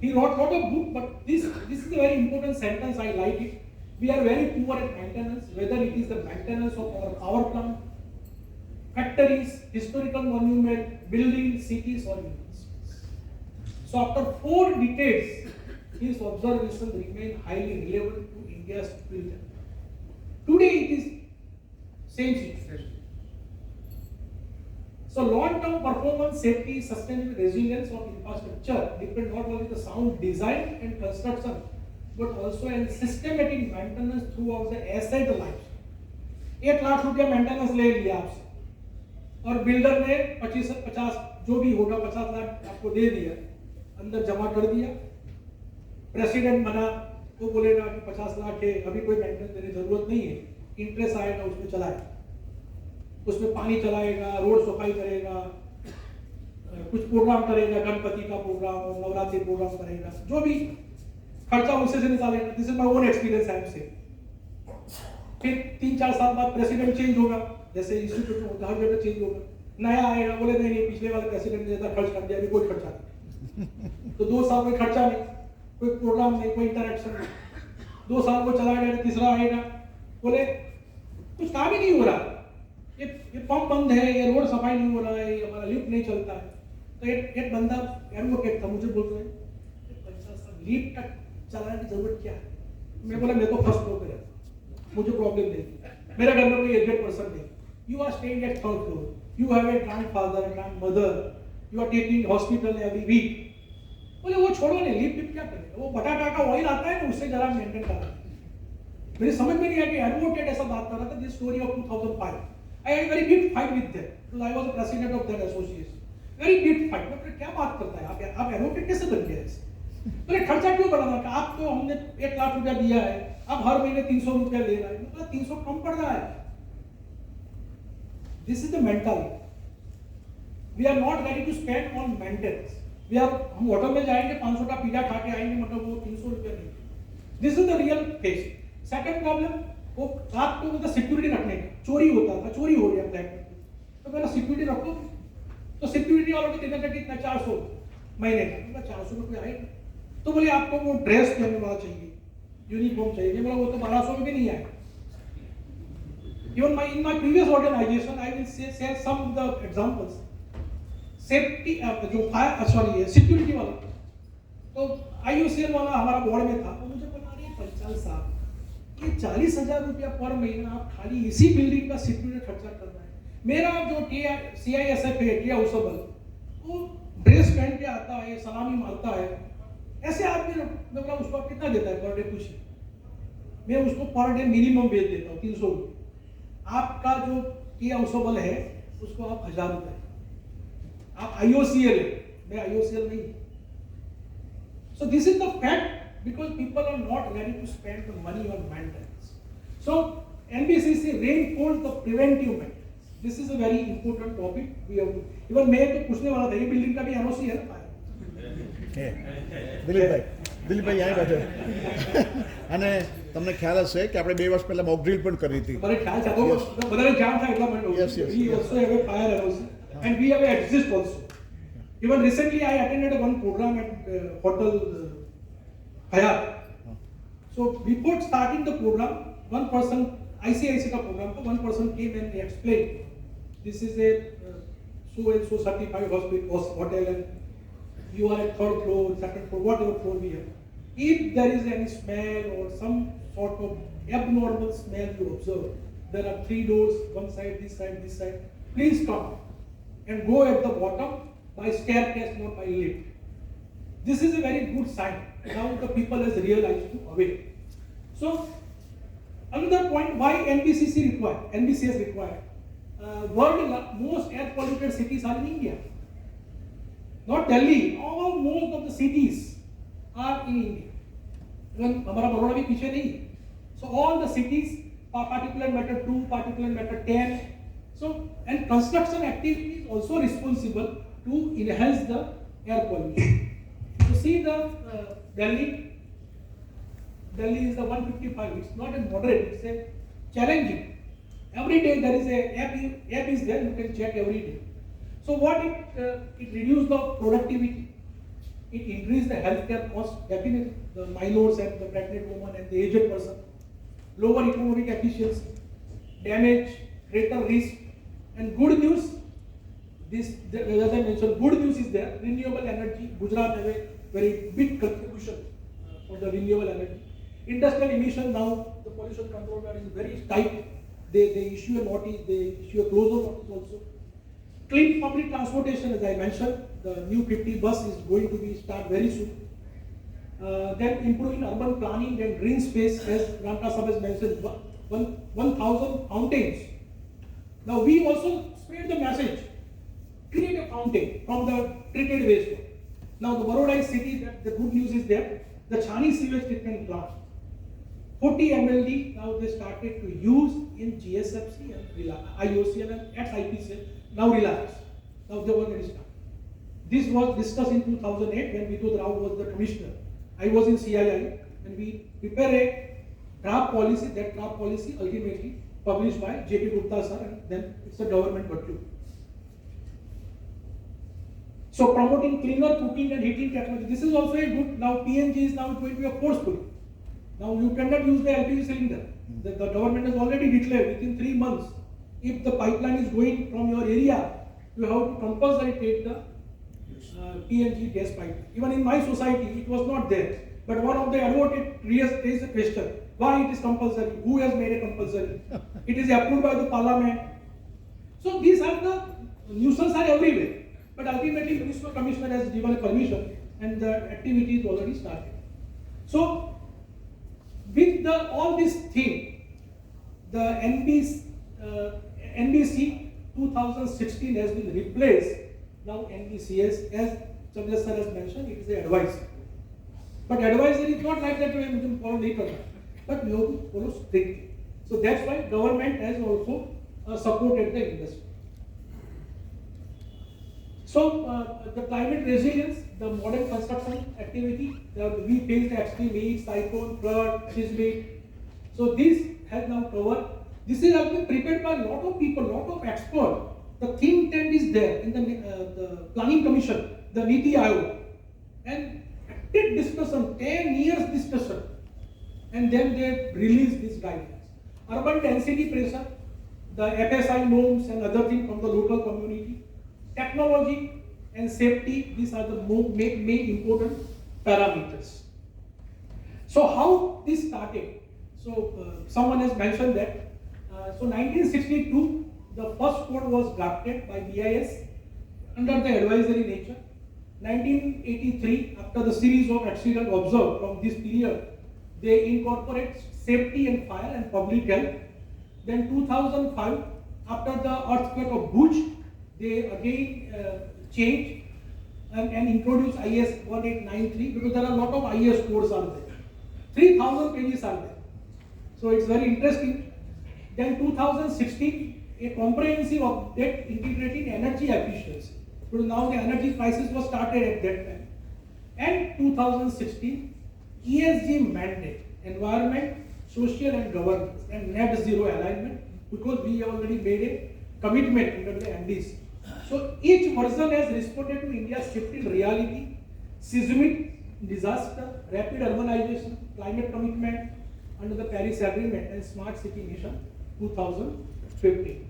He wrote a lot of books, but this is a very important sentence, I like it. We are very poor at maintenance, whether it is the maintenance of our power plant, factories, historical monuments, buildings, cities or universities. So after 4 decades, his observations remain highly relevant to India's future. Today it is same situation. So long-term performance, safety, sustainable resilience of infrastructure depend not only the sound design and construction, but also in systematic maintenance throughout the asset life. 1 lakh रुपया maintenance ले लिया आपसे, और builder ने 50 जो भी होगा 50 लाख आपको दे दिया, अंदर जमा कर दिया। प्रेसिडेंट बना, वो बोलेगा कि 50 लाख है, अभी कोई मेंटेनेंस देने की जरूरत नहीं है, इंटरेस्ट आएगा उसमें चलाएगा, उसमें पानी चलाएगा, रोड सफाई करेगा, कुछ प्रोग्राम करेगा, गणपति का प्रोग्राम, नवरात्रि प्रोग्राम करेगा, जो भी खर्चा उससे से निकालेगा। This is my own experience I am से। फिर 3-4 साल बाद प्रेसिडेंट चेंज होगा, जैसे इंस्टीट्यूट में होता है, हर जगह चेंज होगा, नया आएगा, बोले नहीं पिछले वाले प्रेसिडेंट ने ज्यादा खर्च कर दिया, अभी कोई खर्चा नहीं। तो 2 साल कोई खर्चा नहीं, कोई प्रोग्राम नहीं, कोई इंटरेक्शन नहीं, 2 साल को चला गया, तीसरा आएगा, बोले कुछ काम ही नहीं हो रहा, ये पंप बंद है, ये रोड सफाई नहीं हो रहा है, ये हमारा लिफ्ट नहीं चलता है। तो एक बंदा एडवोकेट था, मुझे बोल रहे हैं लिफ्ट तक चलाने की जरूरत क्या है? मैं बोला मैं तो फर्स्ट फ्लोर पे रहता, मुझे प्रॉब्लम नहीं, मेरे घर में कोई एजेड पर्सन नहीं। You are staying at 3rd floor, you have a grandfather, grandmother, you are taking hospital every week. बोले वो छोड़ो नहीं, लिफ्ट क्या करेगा, वो बटाटा का ऑयल आता है ना, उससे जरा मेंटेन करा, मेरी समझ में नहीं आया कि एडवोकेट ऐसा बात कर रहा था. This story of 2005. I had a very big fight with them because I was the president of that association. Very big fight. मैं क्या बात करता है आप एडवोकेट कैसे बन गए ऐसे? मैंने खर्चा क्यों बढ़ाना कि आप तो हमने 1 लाख रुपया दिया है, आप हर महीने 300 रुपया ले रहा है. मतलब 300 कम पड़ रहा है. This is the mentality. We are not ready to spend on maintenance. हम होटल में जाएंगे 500 का पिज्जा खा के आएंगे, मतलब वो 300 रुपया नहीं. This is the real case. Second problem, वो रात को मतलब सिक्योरिटी रखने का चोरी होता था, चोरी हो गया फ्लैट में, तो पहले सिक्योरिटी रखो. तो सिक्योरिटी वालों को देना था कितना 400 महीने का. मतलब 400 रुपये आएगा. तो बोले आपको वो ड्रेस पहनने वाला चाहिए, यूनिफॉर्म चाहिए. बोला वो तो 1200 में भी नहीं आएगा. Even in my previous organization, I will share some of the examples. Safety जो फायर सिक्योरिटी वाला, तो IOCL वाला हमारा बोर्ड में था. तो मुझे बोला अरे पंचाल साहब, ये 40,000 रुपया पर महीना आप खाली इसी बिल्डिंग का सिक्योरिटी खर्चा कर रहे हैं. मेरा जो CISF है, टिया उसबल, वो ड्रेस पहन के आता है, सलामी मारता है. ऐसे आदमी मतलब उसको आप कितना देता है पर डे? कुछ मैं उसको पर डे मिनिमम बेच देता हूँ 300 रुपये. आपका जो टिया उसबल है उसको आप 1000 रुपये. आप IOCL है, मैं IOCL नहीं. So this is the fact, because people are not ready to spend the money on maintenance. So NBCC reinforced the preventive maintenance. This is a very important topic. We have to, even मैं तो पूछने वाला था, ये building का भी NOC है ना? દિલીપભાઈ અહીં બેઠે અને તમને ખ્યાલ હશે કે આપણે 2 વર્ષ પહેલા મોક ડ્રીલ પણ કરી હતી. મને ખ્યાલ છે, બધાને જાણ થાય એટલા માટે. Yes, yes. We also have a fire NOC and we have a exist also. Even recently I attended one program at hotel Hyatt. So before starting the program, one person, ICIC का program था, one person came and explained, this is a so and so certified hotel and you are at 3rd floor, 2nd floor, whatever floor we have. If there is any smell or some sort of abnormal smell you observe, there are 3 doors, one side, this side, please come and go at the bottom by staircase, not by lift. This is a very good sign. Now the people has realized to awake. So another point, why NBC is required. World most air polluted cities are in India. Not Delhi, most of the cities are in India. Even हमारा बड़ौदा भी पीछे नहीं. So all the cities, particulate matter 2, particulate matter 10. So and construction activity is also responsible to enhance the air pollution. You see the Delhi is the 155. It's not a moderate. It's a challenging. Every day there is a app is there. You can check every day. So what it reduces the productivity, it increases the healthcare cost, definitely the minors and the pregnant woman and the aged person, lower economic efficiency, damage, greater risk, and good news. This, as I mentioned, good news is there. Renewable energy, Gujarat has a very big contribution for the renewable energy. Industrial emission now, the pollution control is very tight. They issue a notice, they issue a closure notice also. Clean public transportation, as I mentioned, the new 50 bus is going to be start very soon. Then improving urban planning and green space, as Ranka has mentioned, 1,000 fountains. Now we also spread the message, create a fountain from the treated wastewater. Now the Baroda city, the good news is there, the Chani sewage treatment plant, 40 MLD, now they started to use in GSFC and IOCL and ex-IPCL. Now relax. Now they were going to start. This was discussed in 2008 when Vidut Rao was the commissioner. I was in CII and we prepared a draft policy. That draft policy ultimately published by JP Gupta sir, and then it's a government document. So promoting cleaner cooking and heating technology. This is also a good. Now PNG is now going to be a forceful. Now you cannot use the LPG cylinder. The government has already declared within 3 months. If the pipeline is going from your area, you have to compulsory take the PNG gas pipeline. Even in my society, it was not there. But one of the advocates raised a question: why it is compulsory? Who has made it compulsory? It is approved by the parliament. So these are the nuisance are everywhere. But ultimately, municipal commissioner has given a permission, and the activity is already started. So with all this thing, the NBC 2016 has been replaced. Now NBCS, as Chandra sir has mentioned, it is the advisory. But advisory is not like that we can follow later, but we have to follow strictly. So that's why government has also supported the industry. So the climate resilience, the modern construction activity, we faced extreme heat, cyclone, flood, seismic. So this has now covered. This has been prepared by a lot of people, lot of experts. The think tank is there in the planning commission, the Niti Aayog, and active discussion, 10 years discussion, and then they release these guidelines. Urban density pressure, the FSI norms and other things from the local community, technology and safety, these are the main important parameters. So how this started? So someone has mentioned that. So 1962, the first code was drafted by BIS under the advisory nature. 1983, after the series of accidents observed from this period, they incorporate safety and fire and public health. Then 2005, after the earthquake of Bhuj, they again changed and introduced IS 1893, because there are a lot of IS codes are there. 3,000 pages are there. So it's very interesting. Then 2016, a comprehensive update integrating energy efficiency. Because now the energy crisis was started at that time. And 2016, ESG mandate, environment, social and governance, and net zero alignment, because we have already made a commitment under the NDC. So each version has responded to India's shifting reality, seismic disaster, rapid urbanization, climate commitment under the Paris Agreement, and Smart City Mission 2015.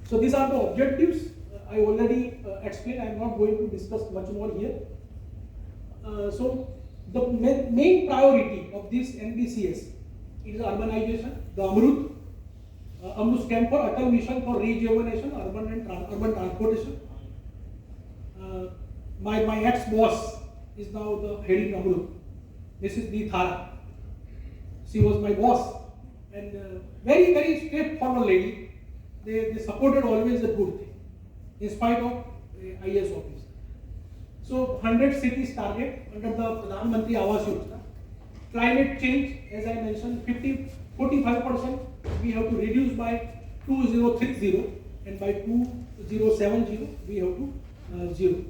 So these are the objectives. I already explained. I am not going to discuss much more here. So the main priority of this NBCS is urbanization, the AMRUT. AMRUT stands for Atal Mission for Rejuvenation, Urban Transportation. My ex-boss is now the heading AMRUT, Mrs. D. Thara. She was my boss, and very, very straightforward lady. They supported always a good thing, in spite of IS office. So 100 cities target under the Pradhan Mantri Awas Yojana. Climate change, as I mentioned, 45% we have to reduce by 2030, and by 2070 we have to zero.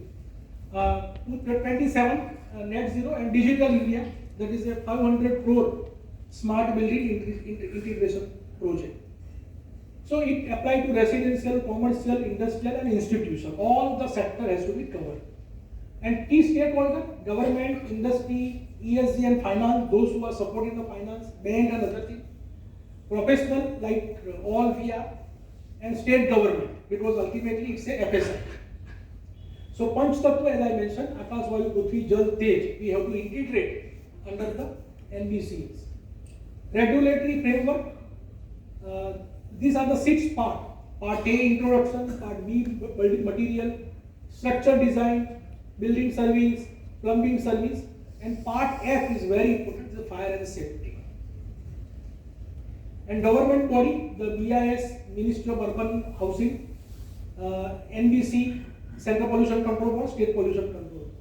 27 net zero, and digital India, that is a 500 crore smart building integration project. So it applies to residential, commercial, industrial and institutional. All the sector has to be covered. And key stakeholder, government, industry, ESG and finance, those who are supporting the finance, bank and other things. Professional, like all we are, and state government, because ultimately it's a FSI. So Panch Tattva, as I mentioned, Akash, Vayu, Prithvi, Jal, Tej, we have to integrate under the NBCS. Regulatory framework, these are the 6 parts. Part A, introduction. Part B, building material. Structure design, building service, plumbing service. And part F is very important, the fire and safety. And government body, the BIS, Ministry of Urban Housing, NBC, Central Pollution Control Board, State Pollution Control Board.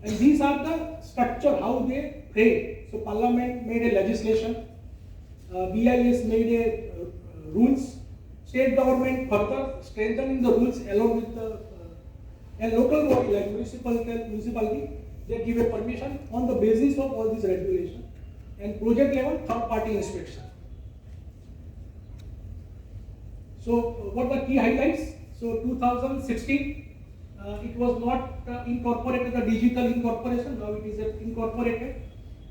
And these are the structure, how they pray. So Parliament made a legislation, BIS made a rules, state government further strengthening the rules along with the and local body like municipality, they give a permission on the basis of all these regulations, and project level third party inspection. So what are the key highlights? So 2016, it was not incorporated the digital incorporation, now it is incorporated.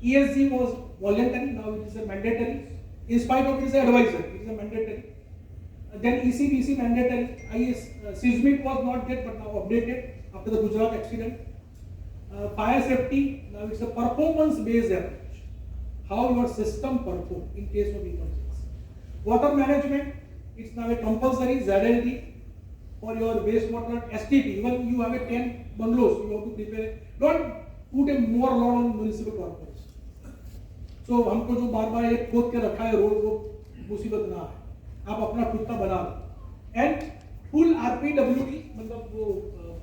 ESG was voluntary, now it is a mandatory. In spite of it is advisor, it is a mandatory. Then ECBC mandatory. IS seismic was not there but now updated after the Gujarat accident. Fire safety, now it's a performance based approach. How your system perform in case of emergency. Water management, it's now a compulsory ZLD for your wastewater STP. Even you have a 10 bungalows, you have to prepare. Don't put a more load on municipal corporation. सो हमको जो बार बार एक खोद के रखा है road वो मुसीबत ना है, आप अपना खुद का बना लो। एंड फुल RPWD मतलब वो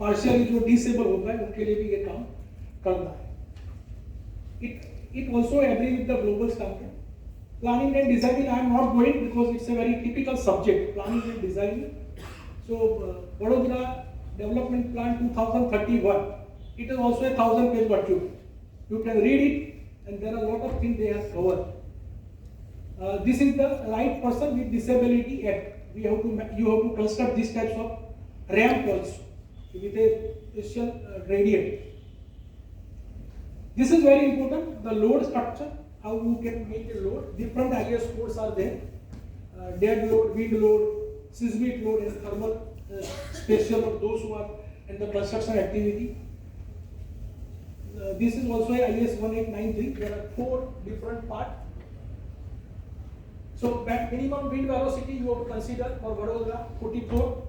पार्शियली जो डिसेबल होता है उनके लिए भी ये काम करता है। It also agree with the global standard. Planning and designing I am not going because it's a very typical subject, planning and designing. So Vadodara Development Plan 2031, it is also a 1,000-page document. You can read it and there are a lot of things they have covered. This is the right person with disability act. You have to construct these types of ramp also with a special gradient. This is very important, the load structure, how you can make a load. Different IS codes are there. Dead load, wind load, seismic load and thermal spatial of those who are in the construction activity. This is also a IS 1893. There are 4 different parts. So minimum wind velocity you have to consider for Vadodara 44,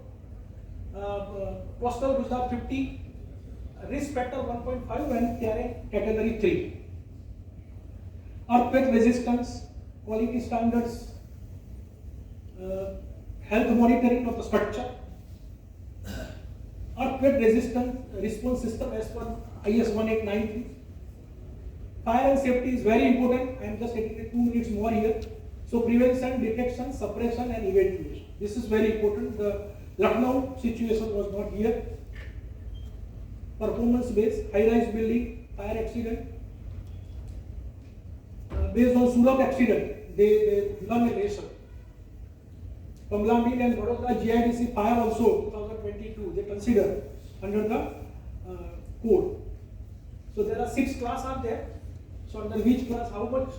coastal Gujarat 50, risk factor 1.5 and terrain category 3. Earthquake resistance, quality standards, health monitoring of the structure, earthquake resistance response system as per IS 1893. Fire and safety is very important. I am just taking 2 minutes more here. So prevention, detection, suppression and evacuation. This is very important. The Lucknow situation was not here. Performance based, high-rise building, fire accident. Based on Surat accident, they belong a nation. Kamlambil and Vadodara GIDC fire also 2022, they consider under the code. So there are 6 classes are there. So under which class, how much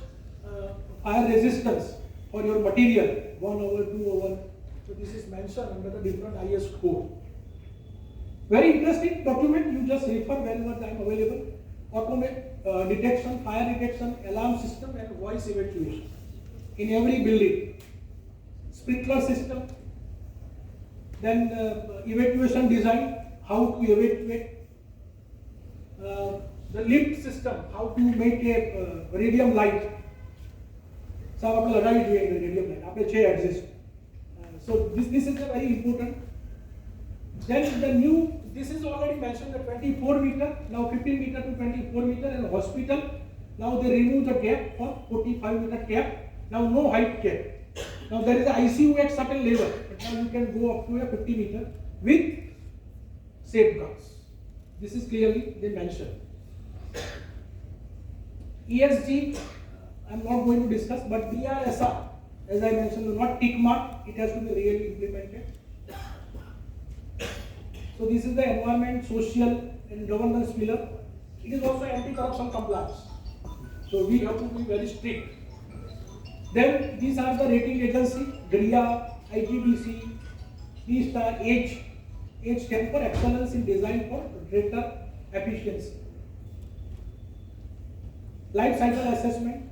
fire resistance for your material, 1 over, 2 over. So this is mentioned under the different IS code. Very interesting document, you just refer whenever time available. Automate detection, fire detection, alarm system and voice evacuation in every building. Sprinkler system, then evacuation design, how to evacuate. The lift system, how to make a radium light. So we have radium light, we have 6 exist. So this is a very important. Then the new, this is already mentioned, the 24 meter, now 15 meter to 24 meter, and hospital, now they remove the gap for 45 meter cap, now no height cap. Now there is a ICU at certain level, but now you can go up to a 50 meter with safeguards. This is clearly they mentioned. ESG, I am not going to discuss, but BISR, as I mentioned, not tick mark, it has to be really implemented. So this is the environment, social and governance pillar. It is also anti-corruption compliance. So we have to be very strict. Then these are the rating agency, GRIA, IGBC, D-Star, H stand for excellence in design for greater efficiency. Life cycle assessment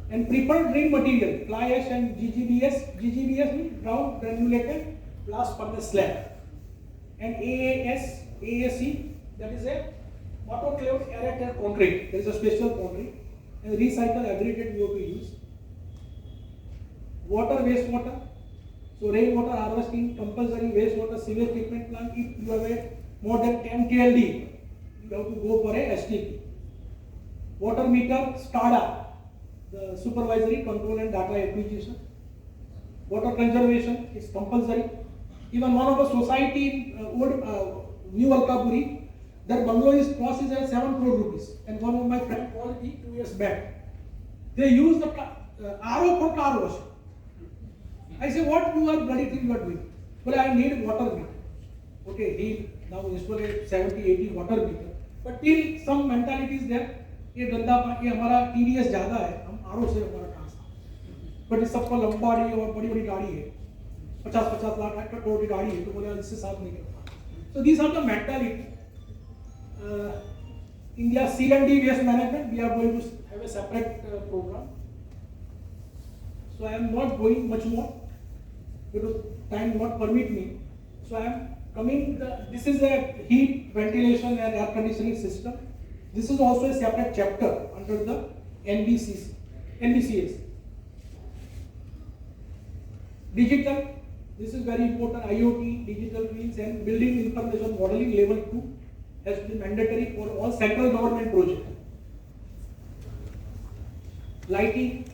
and preferred drain material, fly ash and GGBS. GGBS means ground granulated blast furnace slab. And AAC, that is a autoclaved aerated concrete. There is a special concrete. And recycle aggregate we have to use. Water, wastewater. So rainwater harvesting, compulsory wastewater sewage treatment plant. If you have a more than 10 KLD, you have to go for a STP. Water meter, SCADA, the supervisory control and data acquisition. Water conservation is compulsory. Even one of the society in New Alkapuri, their bungalow is cost is at 7 crore rupees. And one of my friends called me 2 years back. They use the RO for car wash. I say, what you are bloody thing you are doing? Well, I need water meter. Okay, he now installed a 70-80 water meter. But till some mentality is there, ये गंदा पानी हमारा TDS ज़्यादा है, हम RO से हमारा transfer. But इस सबका लंबाड़ी और बड़ी-बड़ी गाड़ी है, 50-50 लाख करोड़ की गाड़ी है, तो बोले इससे साफ नहीं करता. So these are the mentality. India C&D waste management, we are going to have a separate program. So I am not going much more because time not permit me. So I am coming. This is a heat, ventilation, and air conditioning system. This is also a separate chapter under the NBCS. Digital, this is very important. IoT, digital twins, and building information modeling level 2 has been mandatory for all central government projects. Lighting,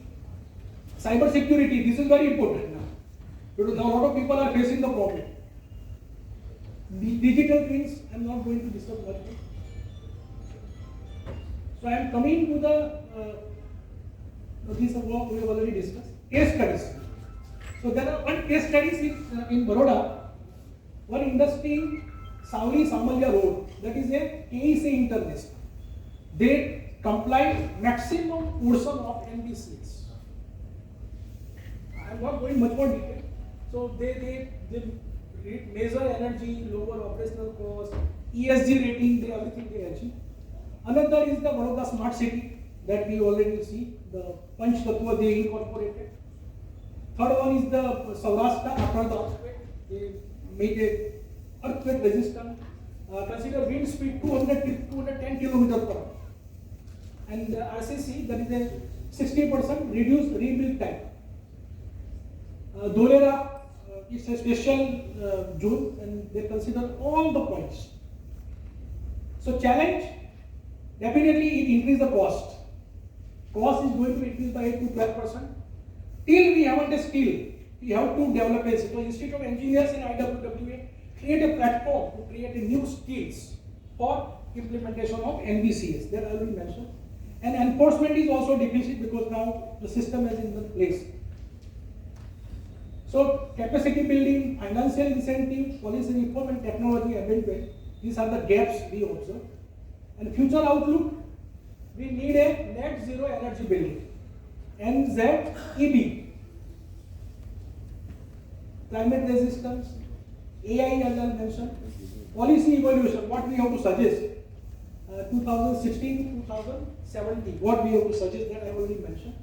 cyber security, this is very important now. Because now a lot of people are facing the problem. The digital twins, I am not going to discuss much more. So I am coming to these are what we have already discussed. Case studies. So there are one case studies in Baroda, one industry, Savli Samalya Road, that is a KEC International. They comply maximum portion of NBCS. I am not going much more detail. So they measure energy, lower operational cost, ESG rating, everything they achieve. Another is the Baroda Smart City that we already see, the Panchal they incorporated. Third one is the Saurashtra after the earthquake. They made a earthquake resistant. Consider wind speed 210 km per hour. And RCC, that is a 60% reduced rebuild time. Dholera is a special zone and they consider all the points. So challenge, definitely it increase the cost. Cost is going to increase by 8 to 12%. Till we haven't a skill, we have to develop a skill. Institute of Engineers in IWWA create a platform to create a new skills for implementation of NBCS. That I will mention. And enforcement is also deficit because now the system is in place. So capacity building, financial incentive, policy reform and technology amendment, these are the gaps we observe. And future outlook, we need a net zero energy building. NZEB. Climate resistance, AI as I mentioned, policy evolution, what we have to suggest, 2016 to 2017, what we have to suggest that I already mentioned.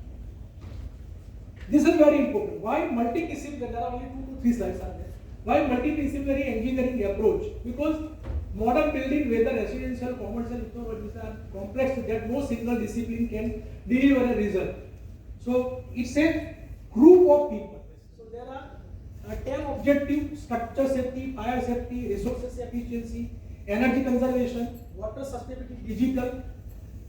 This is very important. Why multidisciplinary? There are only 2 to 3 slides are there. Why multidisciplinary engineering approach? Because modern building, whether residential, commercial, these are complex that no single discipline can deliver a result. So it's a group of people. So there are 10 objectives: structure safety, fire safety, resources efficiency, energy conservation, water sustainability, digital,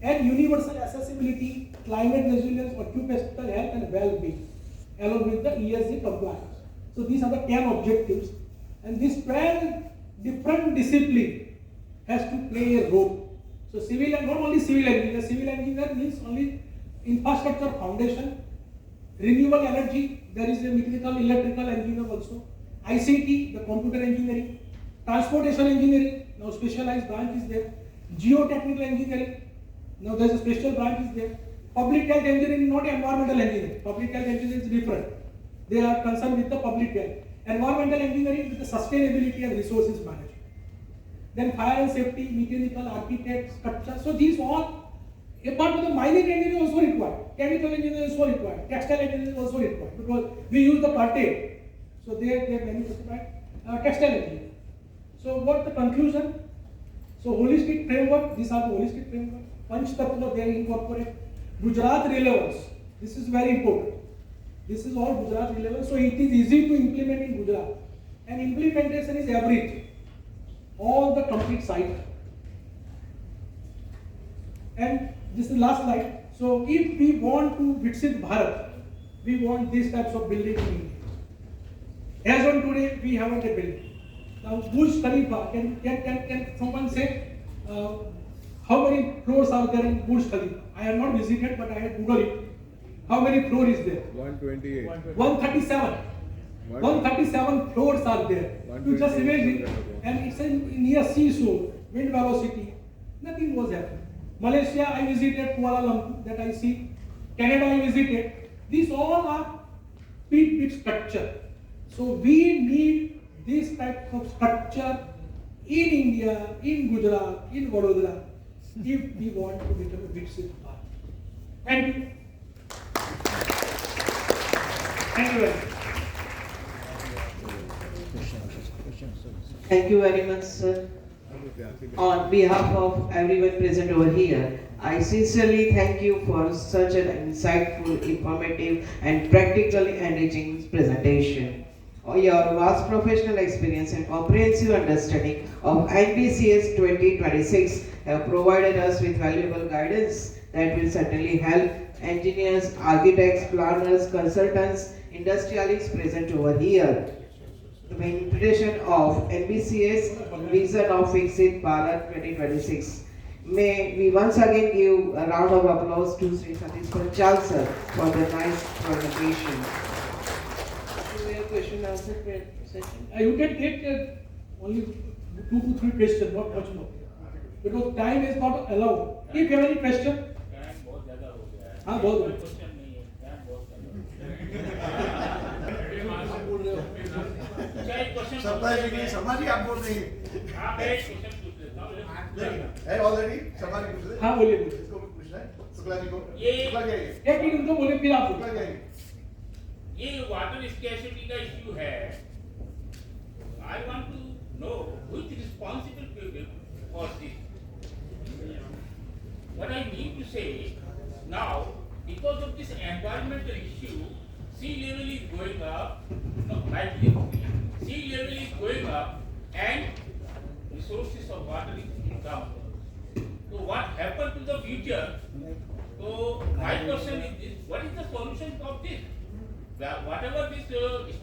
and universal accessibility, climate resilience, occupational health and well-being, along with the ESG compliance. So these are the 10 objectives, and this 12 different discipline has to play a role. So civil and not only civil engineer means only infrastructure foundation, renewable energy, there is a mechanical electrical engineer also, ICT, the computer engineering, transportation engineering, now specialized branch is there, geotechnical engineering, now there is a special branch is there, public health engineering, not environmental engineering, public health engineering is different, they are concerned with the public health, environmental engineering with the sustainability and resources management. Then fire and safety, mechanical, architect, structure, so these all, apart from the mining engineering also required, chemical engineering also required, textile engineering also required, because we use the cartage, so they manufacture textile engineering. So what the conclusion? So holistic framework, these are the holistic framework. Panch Tattva, they incorporate Gujarat relevance. This is very important. This is all Gujarat relevance, so it is easy to implement in Gujarat. And implementation is everything, all the complete cycle. And this is the last slide. So if we want to Viksit Bharat, we want these types of building in India. As on today, we haven't a building. Now Burj Khalifa, can someone say how many floors are there in Burj Khalifa? I have not visited, but I have Googled it. How many floors is there? 128. 137. 137 floors are there. You just imagine, and it's near seashore, wind velocity, nothing was happening. Malaysia, I visited Kuala Lumpur, that I see. Canada, I visited. These all are big structure. So we need this type of structure in India, in Gujarat, in Vadodara, if we want to become a Viksit Bharat. Thank you. Thank you very much. Thank you very much, sir. On behalf of everyone present over here, I sincerely thank you for such an insightful, informative, and practically enriching presentation. Your vast professional experience and comprehensive understanding of NBCS 2026 have provided us with valuable guidance that will certainly help engineers, architects, planners, consultants, industrialists present over here. The implementation of NBCS Vision of Viksit Bharat 2026. May we once again give a round of applause to Shri Satish Panchal sir for the nice presentation. Do we have question answer session? You can take only 2 to 3 questions, not much more. Because time is not allowed. If you have any question? हाँ बहुत हो गया। शर्मा जी आप बोल रहे हैं already Sharma ji पूछ रहे हाँ बोलिए इसको पूछना है शुक्ला जी को ये शुक्ला जी एक मिनट उनको बोले फिर आप शुक्ला जी ये वाटर स्कैर्सिटी का इश्यू है I want to know who is responsible for this what I mean to say now because of this environmental issue sea level is going up sea level is going up and resources of water is down. So what happened to the future? So my question is this: what is the solution of this? Whatever this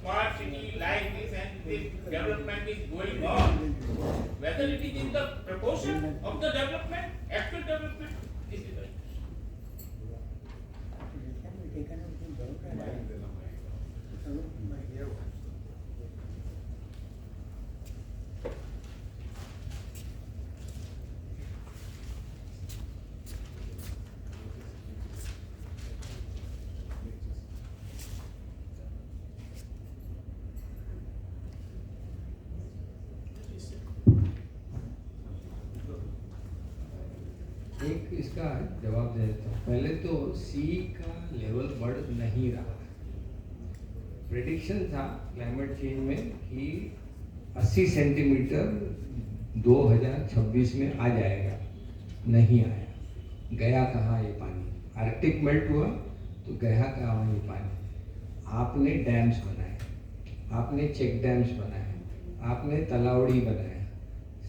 smart city like this and this development is going on, whether it is in the proportion of the development, actual development, this is the एक इसका जवाब दे देता हूँ। पहले तो सी का level बढ़ नहीं रहा है। प्रेडिक्शन था क्लाइमेट चेंज में कि 80 सेंटीमीटर 2026 में आ जाएगा, नहीं आया। गया कहाँ ये पानी? आर्कटिक मेल्ट हुआ तो गया कहाँ ये पानी? आपने डैम्स बनाए, आपने चेक डैम्स बनाए, आपने तलावड़ी बनाया,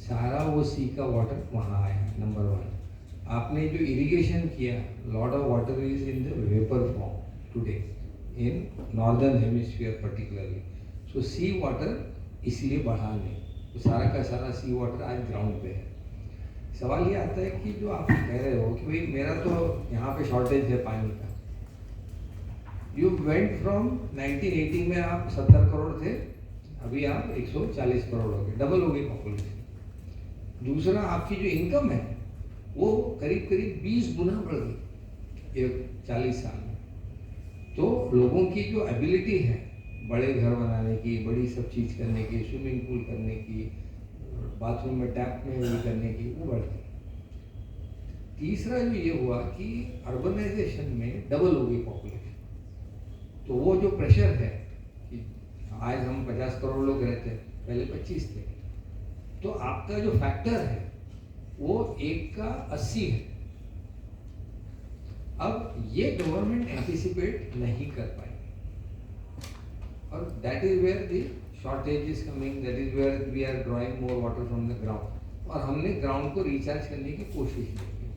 सारा वो सी का वाटर वहाँ आया। नंबर 1, आपने जो इरिगेशन किया, lot of water is in the vapour form today in northern hemisphere particularly. So sea water इसलिए बढ़ा नहीं, तो सारा का सारा सी वाटर आज ग्राउंड पे है। सवाल ये आता है कि जो आप कह रहे हो कि भाई मेरा तो यहाँ पे शॉर्टेज है पानी का। यू वेंट फ्रॉम 1980 में आप 70 करोड़ थे, अभी आप 140 करोड़ हो गए, डबल हो गई पॉपुलेशन। दूसरा, आपकी जो इनकम है वो करीब करीब 20 गुना बढ़ गई एक 40 साल में। तो लोगों की जो एबिलिटी है बड़े घर बनाने की, बड़ी सब चीज़ करने की, स्विमिंग पूल करने की, बाथरूम में टैप में ये करने की, वो बढ़ गई। तीसरा जो ये हुआ कि अर्बनाइजेशन में डबल हो गई पॉपुलेशन। तो वो जो प्रेशर है कि आज हम 50 करोड़ लोग रहते हैं, पहले 25 थे, तो आपका जो फैक्टर है वो 1 का 80 है। अब ये गवर्नमेंट एंटिसिपेट नहीं कर पाई और that is where the shortage is coming, that is where we are drawing more water from the ground. और हमने ग्राउंड को रिचार्ज करने की कोशिश नहीं की।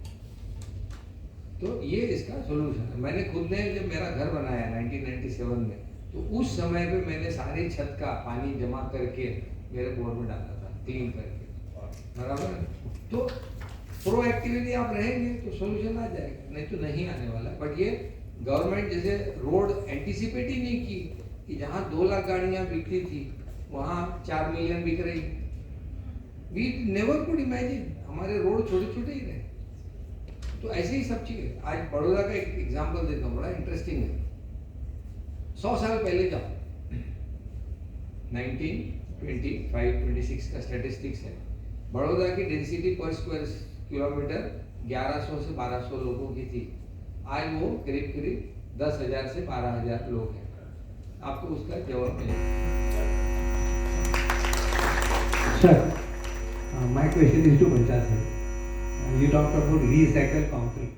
तो ये इसका सोल्यूशन है। मैंने खुद ने जब मेरा घर बनाया 1997 में, तो उस समय पे मैंने सारी छत का पानी जमा करके मेरे बोर में डाला था, क्लीन करके, बराबर। तो प्रोएक्टिवली आप रहेंगे तो सोल्यूशन आ जाएगा, नहीं तो नहीं आने वाला। बट ये गवर्नमेंट जैसे रोड एंटिसिपेट ही नहीं की कि जहाँ 2 लाख गाड़ियाँ बिकती थी वहाँ 4 मिलियन बिक रही। वी नेवर कुड इमेजिन, हमारे रोड छोटे छोटे ही रहे। तो ऐसे ही सब चीज़। आज बड़ौदा का एक एग्जाम्पल देता हूँ, बड़ा इंटरेस्टिंग है। 100 साल पहले जाओ, 1925-26 का स्टैटिस्टिक्स है। बड़ौदा की डेंसिटी पर स्क्वायर किलोमीटर 1100 से 1200 लोगों की थी। आज वो करीब करीब 10,000 से 12,000 लोग हैं। आपको उसका जवाब मिलेगा। Sir My question is to Panchal sir. You talked about recycled concrete.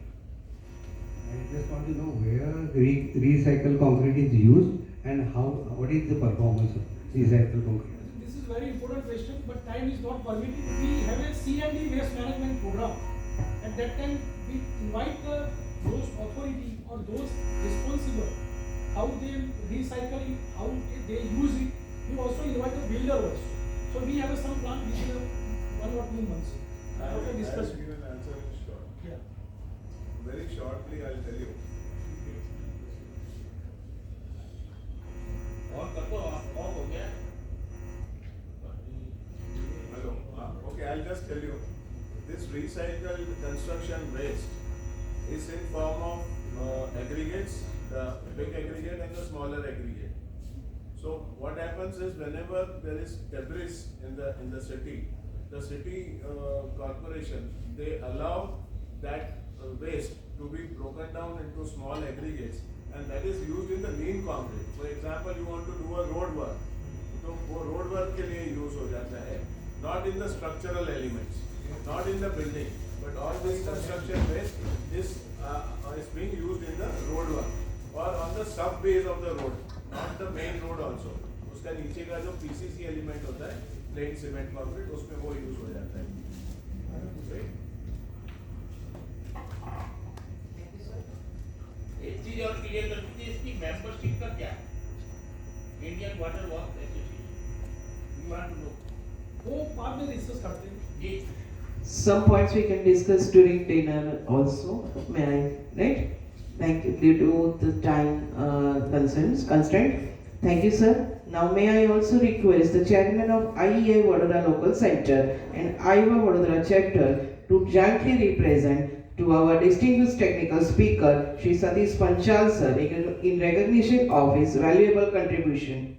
I just want to know where recycled concrete is used and how. What is the performance of recycled concrete? This is very important question, but time is not permitting. We have a C&D waste management program. At that time, we invite those authority or those responsible, how they recycle it, how they use it. We also invite the builder also. So we have some plan within 1 or 2 months. I'll give an answer in short. Yeah. Very shortly, I'll tell you. और कर दो of हो गया Hello. Okay, I'll just tell you. This recycled construction waste is in form of aggregates, the big aggregate and the smaller aggregate. So what happens is whenever there is debris in the city corporation, they allow that waste to be broken down into small aggregates, and that is used in the lean concrete. For example, you want to do a road work, तो वो road work के लिए use हो जाता है, not in the structural elements, not in the building, but all this construction waste is being used in the road work or on the sub base of the road, not the main road also. उसका नीचे का जो PCC element होता है, plain cement concrete, उसमें वो use हो जाता है. Right? एक चीज और क्लियर कर दीजिए इसकी मेंबरशिप का क्या है Indian Water Work Association we want to know वो बाद में डिस्कस करते हैं जी Some points we can discuss during dinner also. May I? Right? Thank you. Due to the time constraint. Thank you, sir. Now, may I also request the chairman of IEA Vadodara Local Center and IVA Vadodara Chapter to jointly represent to our distinguished technical speaker, Shri Satish Panchal, sir, in recognition of his valuable contribution.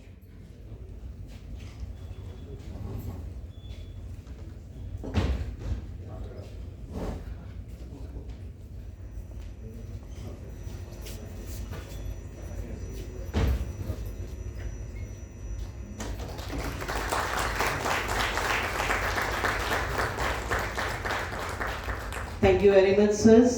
Thank you very much, sirs.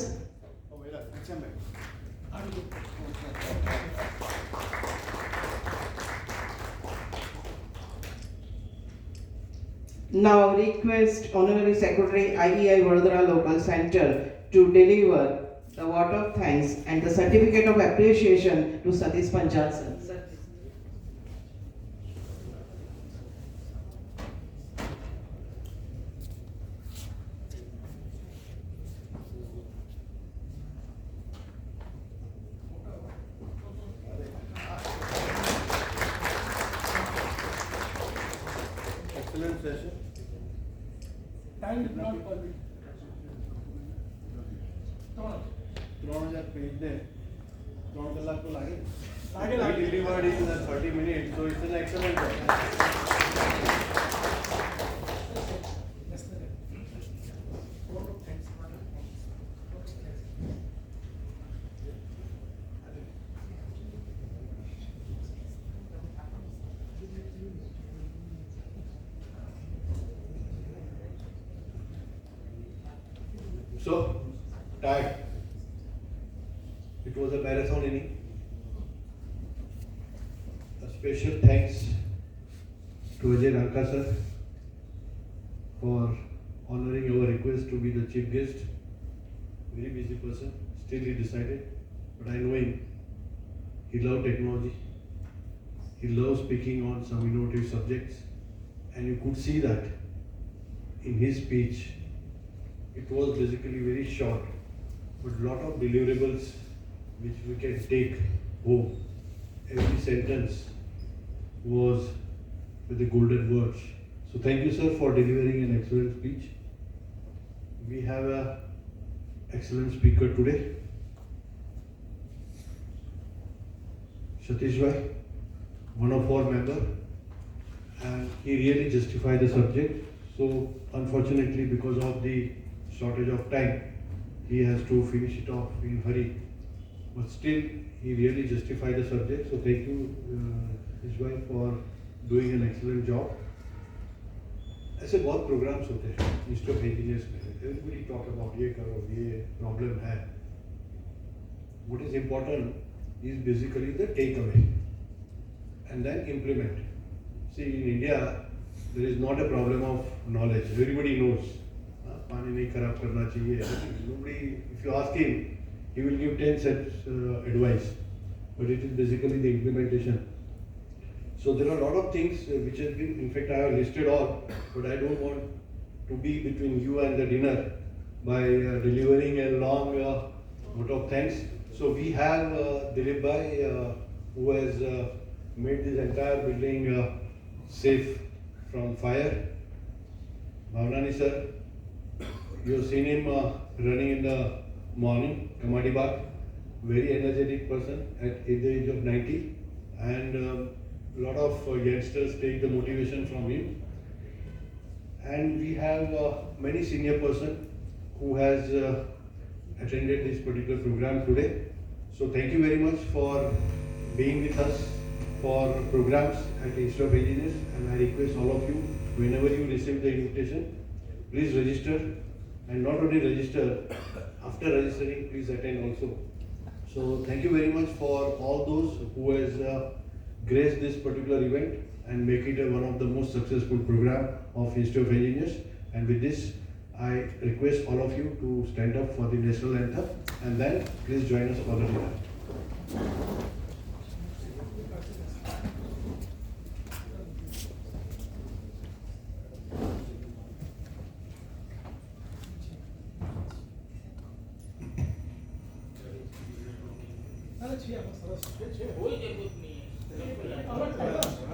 Now request Honorary Secretary IEI Vadodara Local Center to deliver the vote of thanks and the certificate of appreciation to Satish Panchal, sir. Excellent session. Time did not permit. 3000 page ने 3 कलाक तो लागे. लागे. We delivered in 30 minutes, so it's an excellent job. So, tired. It was a marathon inning. A special thanks to Ajay Ranka sir for honoring our request to be the chief guest. Very busy person, still he decided, but I know him. He loves technology. He loves speaking on some innovative subjects, and you could see that in his speech. It was basically very short, but lot of deliverables which we can take home. Every sentence was with the golden words. So thank you, sir, for delivering an excellent speech. We have a excellent speaker today, Satish bhai, one of our member, and he really justified the subject. So unfortunately, because of the shortage of time, he has to finish it off in hurry, but still he really justified the subject. So thank you, his wife, for doing an excellent job. ऐसे बहुत programmes होते हैं institute of engineers में. Everybody talk about ये करो, ये problem है. What is important is basically the takeaway and then implement. See, in India, there is not a problem of knowledge. Everybody knows. पानी नहीं खराब करना चाहिए. Nobody, if you ask him, he will give 10 sets advice. But it is basically the implementation. So there are a lot of things which has been, in fact I have listed all, but I don't want to be between you and the dinner by delivering a long vote of thanks. So we have Dilip Bhai who has made this entire building safe from fire. Bhavnani sir, you have seen him running in the morning, Kamadi Bagh, very energetic person at the age of 90, and a lot of youngsters take the motivation from him. And we have many senior person who has attended this particular program today. So thank you very much for being with us for programs at the Institute of Engineers, and I request all of you, whenever you receive the invitation, please register, and not only register, after registering please attend also. So thank you very much for all those who has graced this particular event and make it one of the most successful program of Institute of Engineers. And with this, I request all of you to stand up for the national anthem, and then please join us for the dinner. કોઈ જરૂરત નહીં Tava Shubha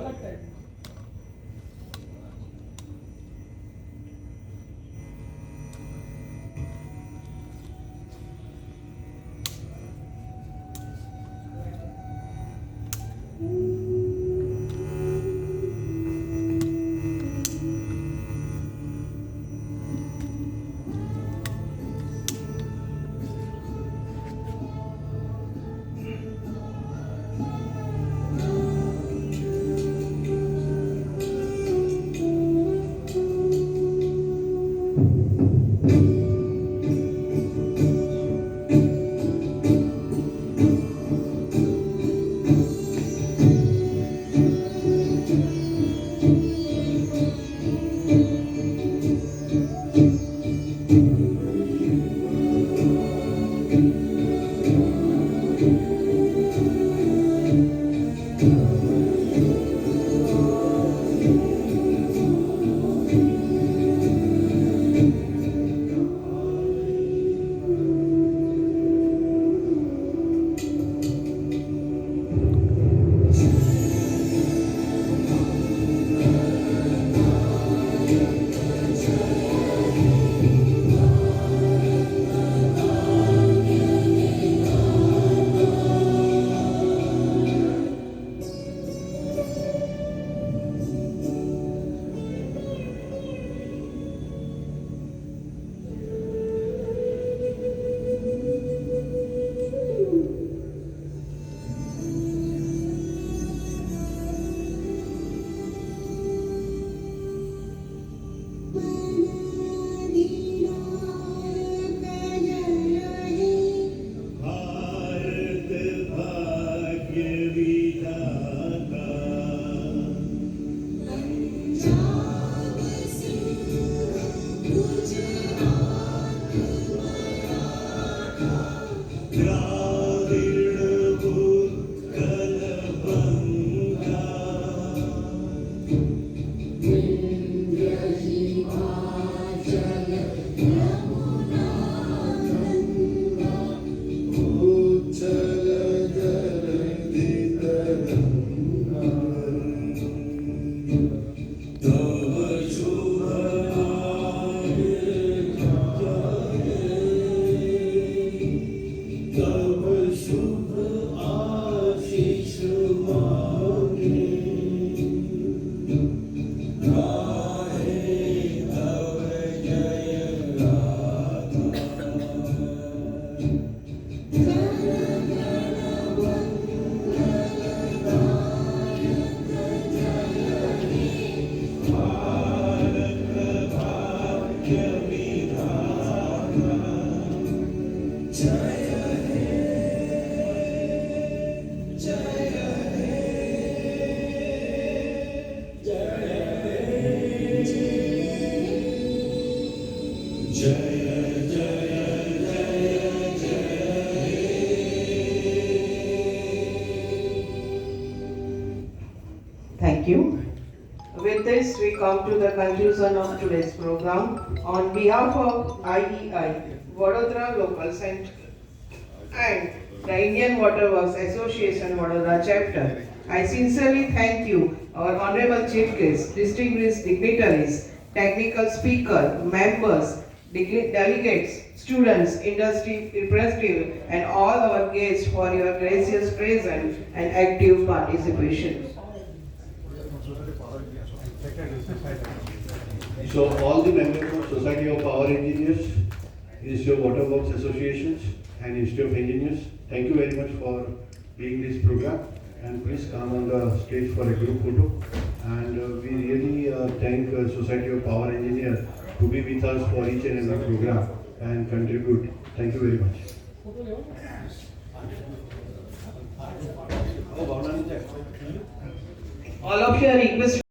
Thank you. With this, we come to the conclusion of today's program. On behalf of IEI, Vadodara Local Center, and the Indian Water Works Association Vadodara Chapter, I sincerely thank you, our Honorable Chief Guests, distinguished dignitaries, technical speakers, members, delegates, students, industry representatives, and all our guests for your gracious presence and active participation. So all the members of Society of Power Engineers, Institute of Water Works Associations and Institute of Engineers, thank you very much for being this program, and please come on the stage for a group photo. And we really thank Society of Power Engineers to be with us for each and every program and contribute. Thank you very much. All of you are requested